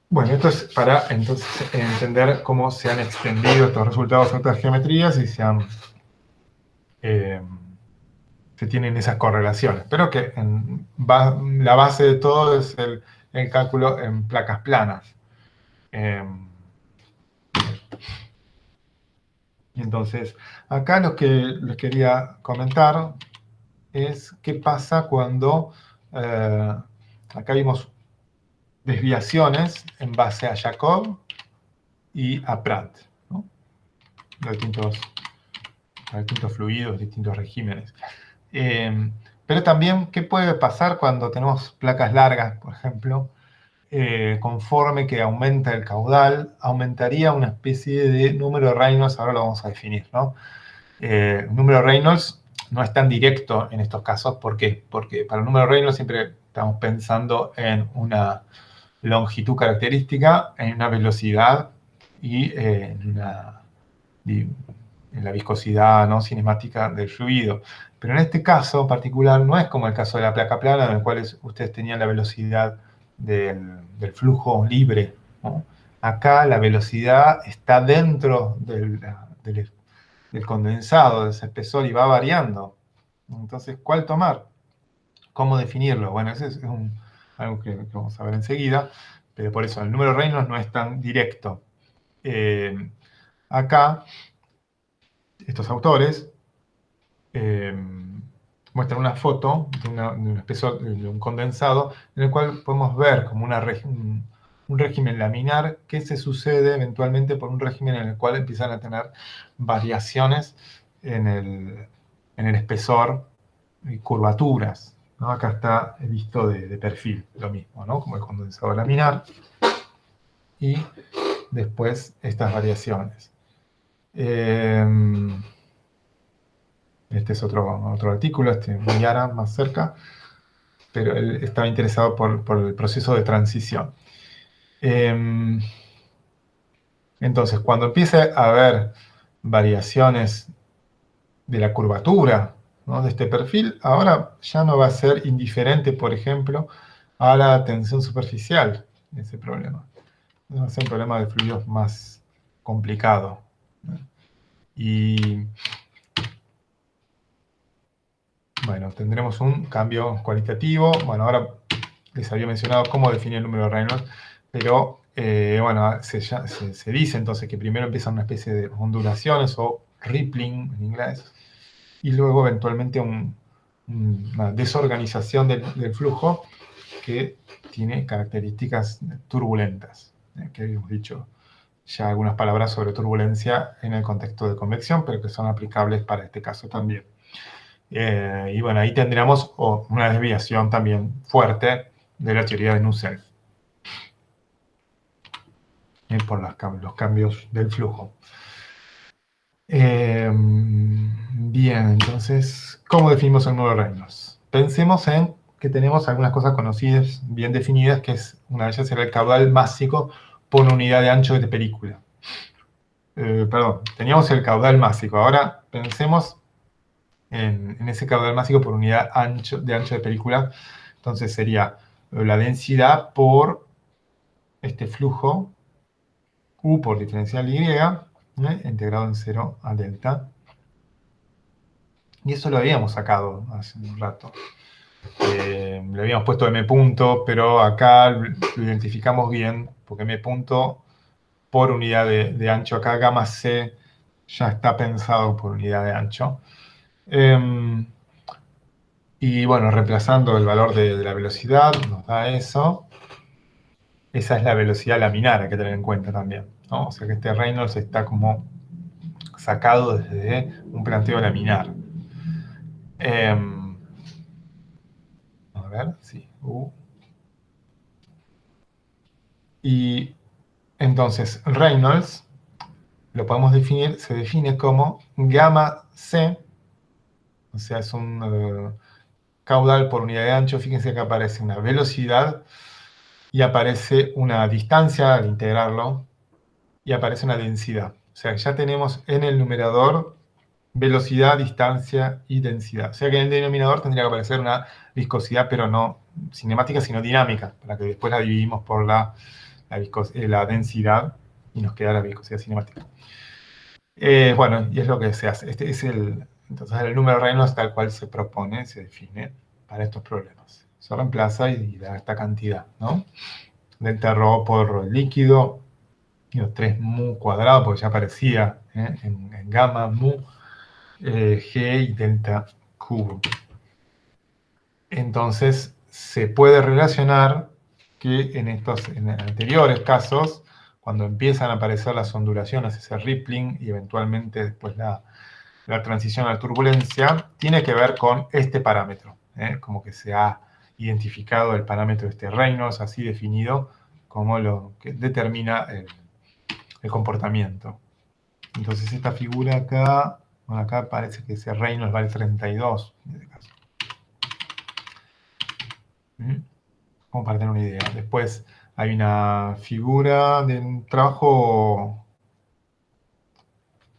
Bueno, esto es para entonces entender cómo se han extendido estos resultados a otras geometrías y se tienen esas correlaciones. Pero que la base de todo es el cálculo en placas planas. Y entonces, acá lo que les quería comentar es qué pasa cuando acá vimos desviaciones en base a Jacob y a Pratt, ¿no? Los distintos fluidos, distintos regímenes. Pero también, ¿qué puede pasar cuando tenemos placas largas, por ejemplo? Conforme que aumenta el caudal, aumentaría una especie de número de Reynolds, ahora lo vamos a definir, ¿no? El número de Reynolds no es tan directo en estos casos. ¿Por qué? Porque para el número de Reynolds siempre estamos pensando en una longitud característica, en una velocidad y en la viscosidad, ¿no?, cinemática del fluido. Pero en este caso en particular no es como el caso de la placa plana, en el cual ustedes tenían la velocidad del flujo libre, ¿no? Acá la velocidad está dentro del condensado, de ese espesor, y va variando. Entonces, ¿cuál tomar? ¿Cómo definirlo? Bueno, ese es algo que vamos a ver enseguida, pero por eso el número de Reynolds no es tan directo. Acá, estos autores muestran una foto de un espesor, de un condensado, en el cual podemos ver como un régimen laminar que se sucede eventualmente por un régimen en el cual empiezan a tener variaciones en el espesor y curvaturas, ¿no? Acá está visto de perfil, lo mismo, ¿no?, como el condensado laminar, y después estas variaciones. Este es otro artículo, Mayara más cerca, pero él estaba interesado por el proceso de transición. Entonces, cuando empiece a haber variaciones de la curvatura, ¿no?, de este perfil, ahora ya no va a ser indiferente, por ejemplo, a la tensión superficial, ese problema. Va a ser un problema de fluidos más complicado, ¿no? Y bueno, tendremos un cambio cualitativo. Bueno, ahora les había mencionado cómo definir el número de Reynolds, pero bueno, se dice entonces que primero empiezan una especie de ondulaciones o rippling en inglés, y luego eventualmente una desorganización del flujo que tiene características turbulentas, que habíamos dicho ya algunas palabras sobre turbulencia en el contexto de convección, pero que son aplicables para este caso también. Y bueno, ahí tendríamos una desviación también fuerte de la teoría de Nusselt, por los cambios del flujo. Bien, entonces, ¿cómo definimos el número de Reynolds? Pensemos en que tenemos algunas cosas conocidas, bien definidas, que una de ellas era el caudal másico por unidad de ancho de película. Perdón, teníamos el caudal másico. Ahora pensemos en ese caudal másico por unidad de ancho de película. Entonces sería la densidad por este flujo U por diferencial Y, integrado en 0 a delta. Y eso lo habíamos sacado hace un rato. Le habíamos puesto M punto, pero acá lo identificamos bien, porque M punto por unidad de ancho, acá gamma C ya está pensado por unidad de ancho. Y bueno, reemplazando el valor de la velocidad, nos da eso. esa es la velocidad laminar, hay que tener en cuenta también, ¿no? O sea que este Reynolds está como sacado desde un planteo laminar. A ver, sí. Y entonces, Reynolds lo podemos definir, se define como gamma C, o sea, es un caudal por unidad de ancho. Fíjense que aparece una velocidad y aparece una distancia al integrarlo y aparece una densidad. O sea, ya tenemos en el numerador velocidad, distancia y densidad. O sea que en el denominador tendría que aparecer una viscosidad, pero no cinemática, sino dinámica, para que después la dividimos por la densidad y nos queda la viscosidad cinemática. Bueno, y es lo que se hace. Este es entonces el número Reynolds tal cual se propone, se define para estos problemas. Se reemplaza y da esta cantidad, ¿no? Delta rho por líquido, 3 mu cuadrado, porque ya aparecía en gamma, mu, g y delta cubo. Entonces, se puede relacionar que en anteriores casos, cuando empiezan a aparecer las ondulaciones, ese rippling y eventualmente después la transición a la turbulencia, tiene que ver con este parámetro, como que se ha identificado el parámetro de este Reynolds, así definido, como lo que determina el comportamiento. Entonces esta figura acá, bueno, acá parece que ese Reynolds vale 32, en este caso. Como para tener una idea. Después hay una figura de un trabajo,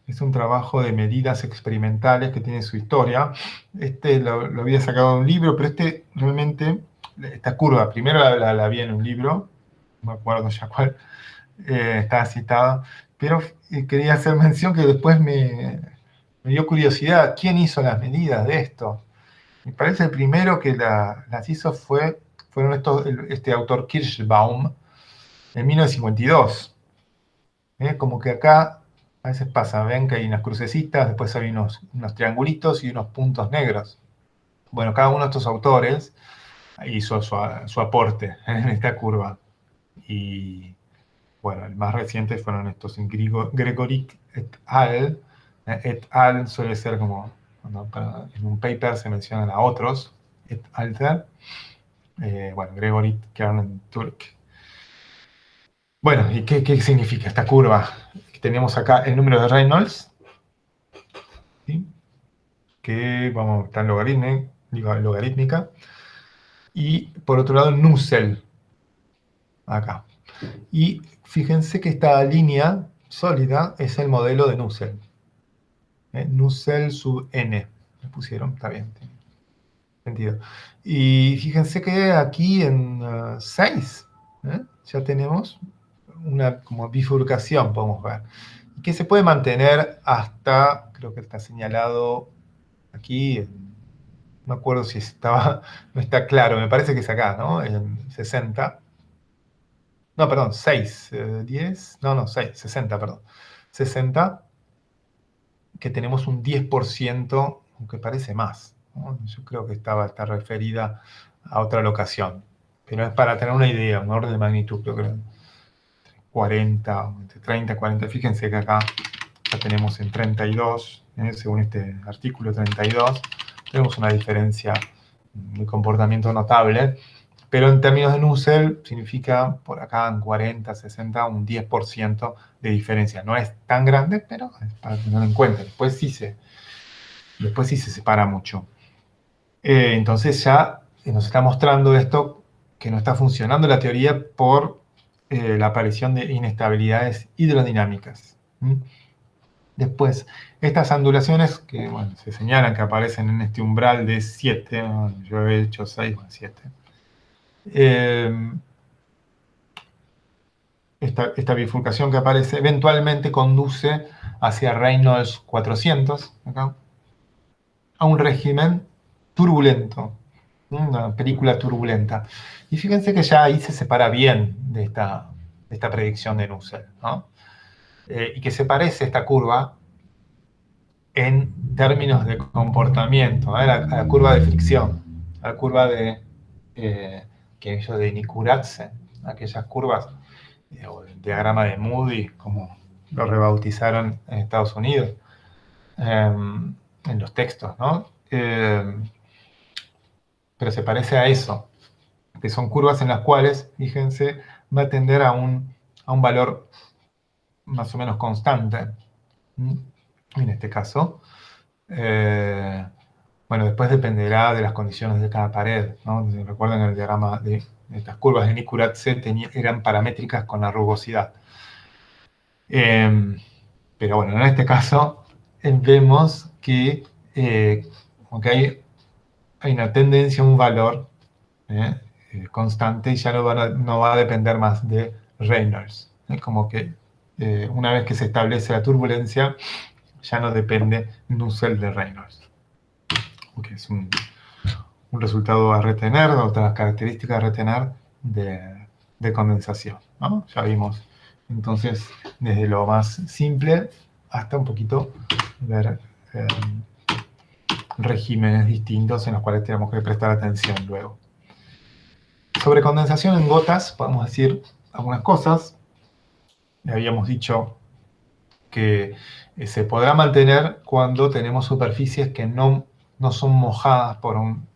es un trabajo de medidas experimentales que tiene su historia. Este lo había sacado de un libro, pero este realmente, esta curva, primero la vi en un libro, no me acuerdo ya cuál, estaba citada, pero quería hacer mención que después me dio curiosidad, ¿quién hizo las medidas de esto? Me parece el primero que las hizo fueron este autor Kirschbaum en 1952. Como que acá a veces pasa, ven que hay unas crucecitas, después hay unos triangulitos y unos puntos negros. Bueno, cada uno de estos autores hizo su aporte en esta curva. Y bueno, el más reciente fueron estos en Gregoric et al. Et al suele ser como, en un paper se mencionan a otros, et alter. Bueno, Gregoric, Kern, Turk. Bueno, ¿y qué significa esta curva? Tenemos acá el número de Reynolds, ¿sí? Que está en logarítmica, y por otro lado Nusselt, acá. Y fíjense que esta línea sólida es el modelo de Nusselt. Nusselt sub n, me pusieron, está bien, tiene sentido. Y fíjense que aquí en 6 ya tenemos una como bifurcación, podemos ver, que se puede mantener hasta, creo que está señalado aquí, no me acuerdo si no está claro, me parece que es acá, ¿no? En 60. No, perdón, 6, 10, no, 6, 60, perdón. 60, que tenemos un 10%, aunque parece más, ¿no? Yo creo que está referida a otra locación, pero es para tener una idea, un orden de magnitud, creo que 40, entre 30 y 40, fíjense que acá ya tenemos en 32, según este artículo 32, tenemos una diferencia de comportamiento notable, pero en términos de Nusselt significa por acá en 40, 60, un 10% de diferencia. No es tan grande, pero es para tenerlo en cuenta. Después sí se separa mucho. Entonces ya nos está mostrando esto que no está funcionando la teoría por la aparición de inestabilidades hidrodinámicas. Después, estas ondulaciones que se señalan que aparecen en este umbral de 7, yo he hecho 6, 7. Esta bifurcación que aparece eventualmente conduce hacia Reynolds 400, acá, a un régimen turbulento, una película turbulenta. Y fíjense que ya ahí se separa bien de esta predicción de Nusselt, ¿no? Y que se parece esta curva en términos de comportamiento, a la curva de fricción, a la curva que ellos de Nikuradse, aquellas curvas, o el diagrama de Moody, como lo rebautizaron en Estados Unidos, en los textos, ¿no? Pero se parece a eso, que son curvas en las cuales, fíjense, va a tender a un valor más o menos constante. En este caso, bueno, después dependerá de las condiciones de cada pared, ¿no? Si recuerdan el diagrama de estas curvas de Nicurat-C eran paramétricas con la rugosidad. Pero bueno, en este caso vemos que aunque hay una tendencia a un valor constante y ya no va a depender más de Reynolds. Es como que una vez que se establece la turbulencia, ya no depende Nusselt de Reynolds. Que es un resultado a retener, otras características a retener de condensación, ¿no? Ya vimos entonces desde lo más simple hasta un poquito ver regímenes distintos en los cuales tenemos que prestar atención luego. Sobre condensación en gotas podemos decir algunas cosas. Habíamos dicho que se podrá mantener cuando tenemos superficies que no son mojadas por un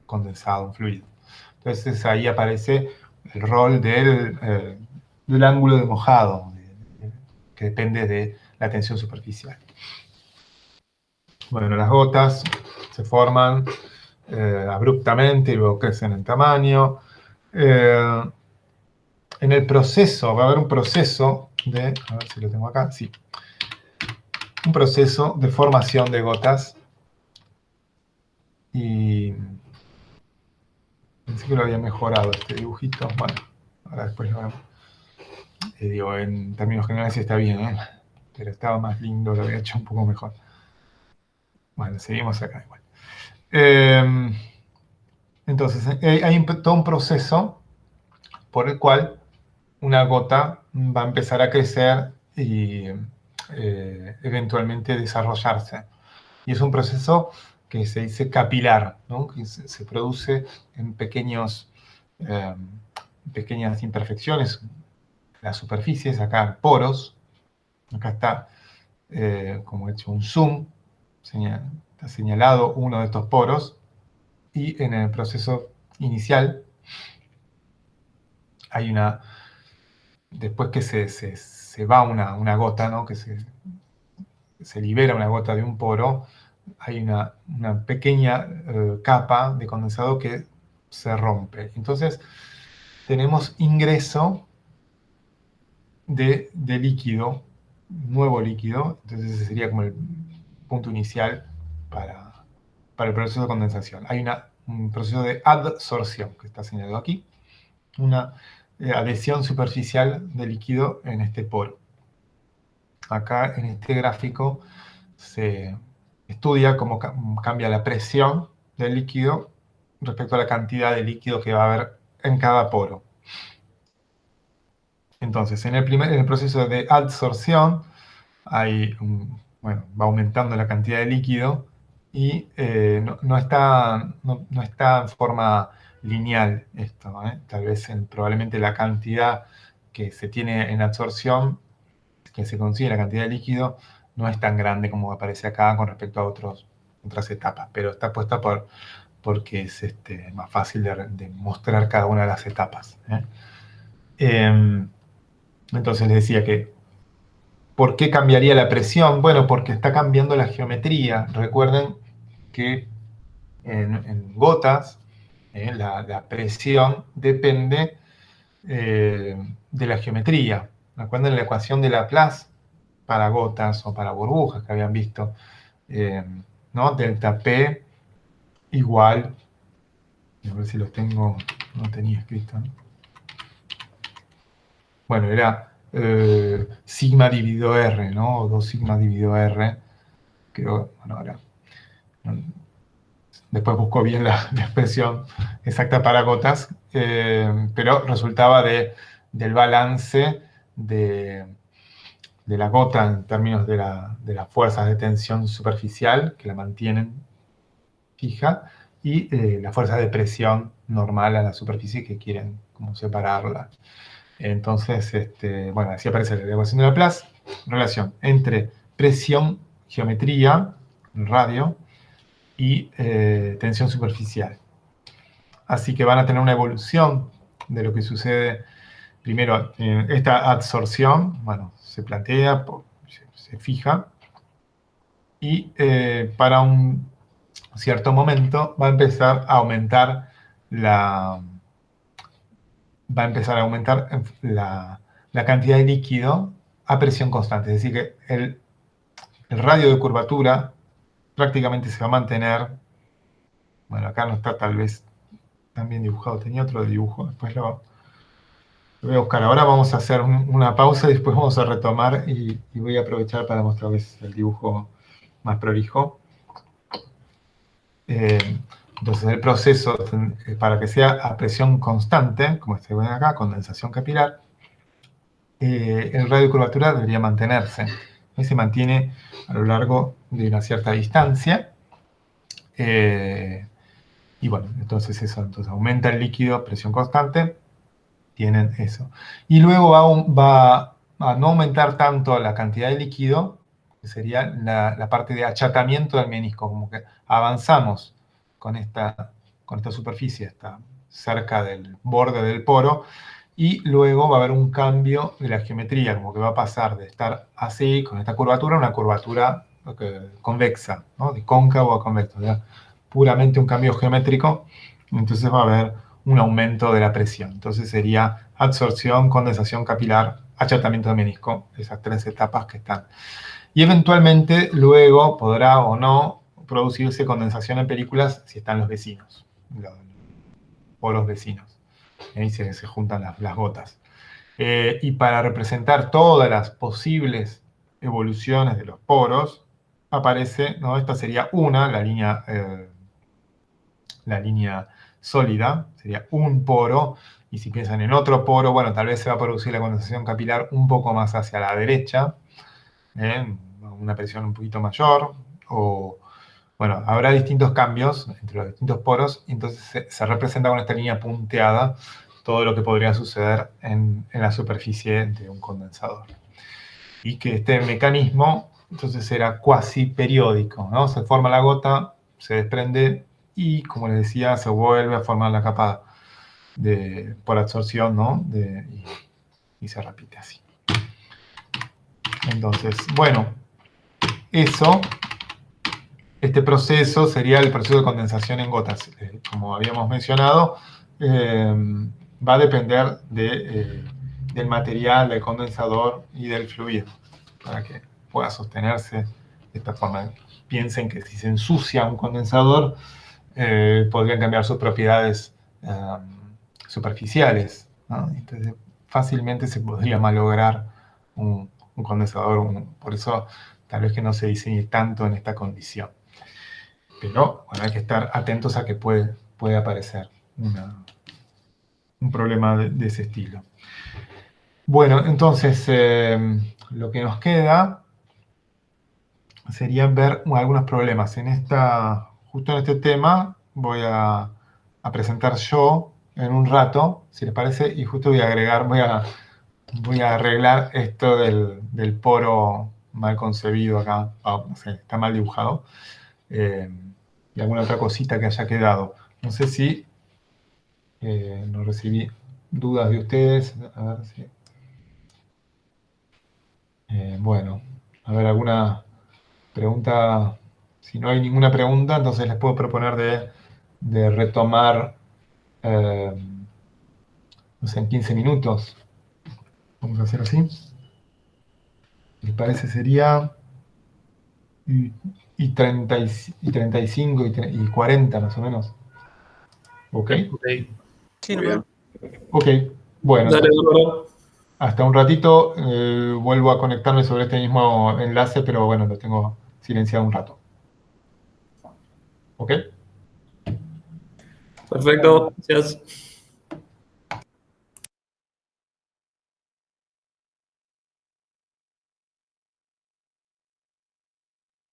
condensado, un fluido. Entonces ahí aparece el rol del ángulo de mojado, que depende de la tensión superficial. Bueno, las gotas se forman abruptamente y luego crecen en tamaño. En el proceso, va a haber un proceso de, a ver si lo tengo acá, sí, un proceso de formación de gotas. Y pensé que lo había mejorado este dibujito. Bueno, ahora después lo vemos. Digo, en términos generales está bien, ¿eh? Pero estaba más lindo, lo había hecho un poco mejor. Bueno, seguimos acá igual. Entonces, hay todo un proceso por el cual una gota va a empezar a crecer y eventualmente desarrollarse. Y es un proceso que se dice capilar, ¿no? Que se produce en pequeñas imperfecciones en las superficies, acá poros. Acá está como hecho un zoom, está señalado uno de estos poros, y en el proceso inicial hay después que se va una gota, ¿no? Que se libera una gota de un poro, hay una pequeña capa de condensado que se rompe. Entonces tenemos ingreso de líquido, nuevo líquido, entonces ese sería como el punto inicial para el proceso de condensación. Hay un proceso de adsorción, que está señalado aquí, una adhesión superficial de líquido en este poro. Acá en este gráfico se estudia cómo cambia la presión del líquido respecto a la cantidad de líquido que va a haber en cada poro. Entonces, en el proceso de adsorción, va aumentando la cantidad de líquido y no está en forma lineal esto, ¿eh? Tal vez probablemente la cantidad que se tiene en absorción, que se consigue la cantidad de líquido, no es tan grande como aparece acá con respecto a otras etapas, pero está puesta porque es más fácil de mostrar cada una de las etapas, ¿eh? Entonces les decía que, ¿por qué cambiaría la presión? Bueno, porque está cambiando la geometría. Recuerden que en gotas la presión depende de la geometría. Recuerden la ecuación de Laplace para gotas o para burbujas que habían visto, ¿no? Delta P igual, a ver si los tengo, no tenía escrito, ¿no? Bueno, era sigma dividido R, ¿no? O 2 sigma dividido R. Creo, bueno, ahora después busco bien la expresión exacta para gotas, pero resultaba del balance de la gota en términos de las fuerzas de tensión superficial que la mantienen fija y las fuerzas de presión normal a la superficie que quieren cómo separarla. Entonces, bueno, así aparece la ecuación de Laplace, relación entre presión, geometría, radio, y tensión superficial. Así que van a tener una evolución de lo que sucede. Primero, esta absorción, bueno, se plantea, se fija, y para un cierto momento va a empezar a aumentar la cantidad de líquido a presión constante. Es decir, que el radio de curvatura prácticamente se va a mantener. Bueno, acá no está tal vez tan bien dibujado. Tenía otro dibujo, después lo voy a buscar. Ahora vamos a hacer una pausa y después vamos a retomar y voy a aprovechar para mostrarles el dibujo más prolijo. Entonces el proceso, para que sea a presión constante, como se ve acá, condensación capilar, el radio de curvatura debería mantenerse. Y se mantiene a lo largo de una cierta distancia. Y bueno, entonces eso, entonces aumenta el líquido, presión constante, tienen eso. Y luego va a no aumentar tanto la cantidad de líquido, que sería la parte de achatamiento del menisco, como que avanzamos con esta superficie, está cerca del borde del poro, y luego va a haber un cambio de la geometría, como que va a pasar de estar así, con esta curvatura, a una curvatura convexa, ¿no? De cóncavo a convexo, ¿verdad? Puramente un cambio geométrico, entonces va a haber un aumento de la presión. Entonces sería absorción, condensación capilar, achatamiento de menisco, esas tres etapas que están. Y eventualmente luego podrá o no producirse condensación en películas si están los vecinos, o los vecinos. Ahí se juntan las gotas. Y para representar todas las posibles evoluciones de los poros, aparece, ¿no? Esta sería la línea sólida, sería un poro, y si piensan en otro poro, bueno, tal vez se va a producir la condensación capilar un poco más hacia la derecha, una presión un poquito mayor, o, bueno, habrá distintos cambios entre los distintos poros, y entonces se representa con esta línea punteada todo lo que podría suceder en la superficie de un condensador. Y que este mecanismo, entonces, será cuasi periódico, ¿no? Se forma la gota, se desprende y, como les decía, se vuelve a formar la capa por absorción, ¿no? Y se repite así. Entonces, bueno, este proceso sería el proceso de condensación en gotas. Como habíamos mencionado, va a depender del material, del condensador y del fluido, para que pueda sostenerse de esta forma. Piensen que si se ensucia un condensador, podrían cambiar sus propiedades superficiales, ¿no? Entonces, fácilmente se podría malograr un condensador. Por eso, tal vez que no se diseñe tanto en esta condición. Pero bueno, hay que estar atentos a que puede aparecer un problema de ese estilo. Bueno, entonces, lo que nos queda serían ver algunos problemas. Justo en este tema voy a presentar yo en un rato, si les parece, y justo voy a arreglar esto del poro mal concebido acá. No sé, está mal dibujado. Y alguna otra cosita que haya quedado. No sé si no recibí dudas de ustedes. A ver si... bueno, a ver, alguna pregunta. Si no hay ninguna pregunta, entonces les puedo proponer de retomar, no sé, en 15 minutos. Vamos a hacer así. ¿Les parece? Sería y 35 y 40 más o menos. ¿Ok? Ok. Sí, Muy no bien. Ok, bueno. Dale, Eduardo. Hasta un ratito, vuelvo a conectarme sobre este mismo enlace, pero bueno, lo tengo silenciado un rato. ¿Ok? Perfecto. Gracias.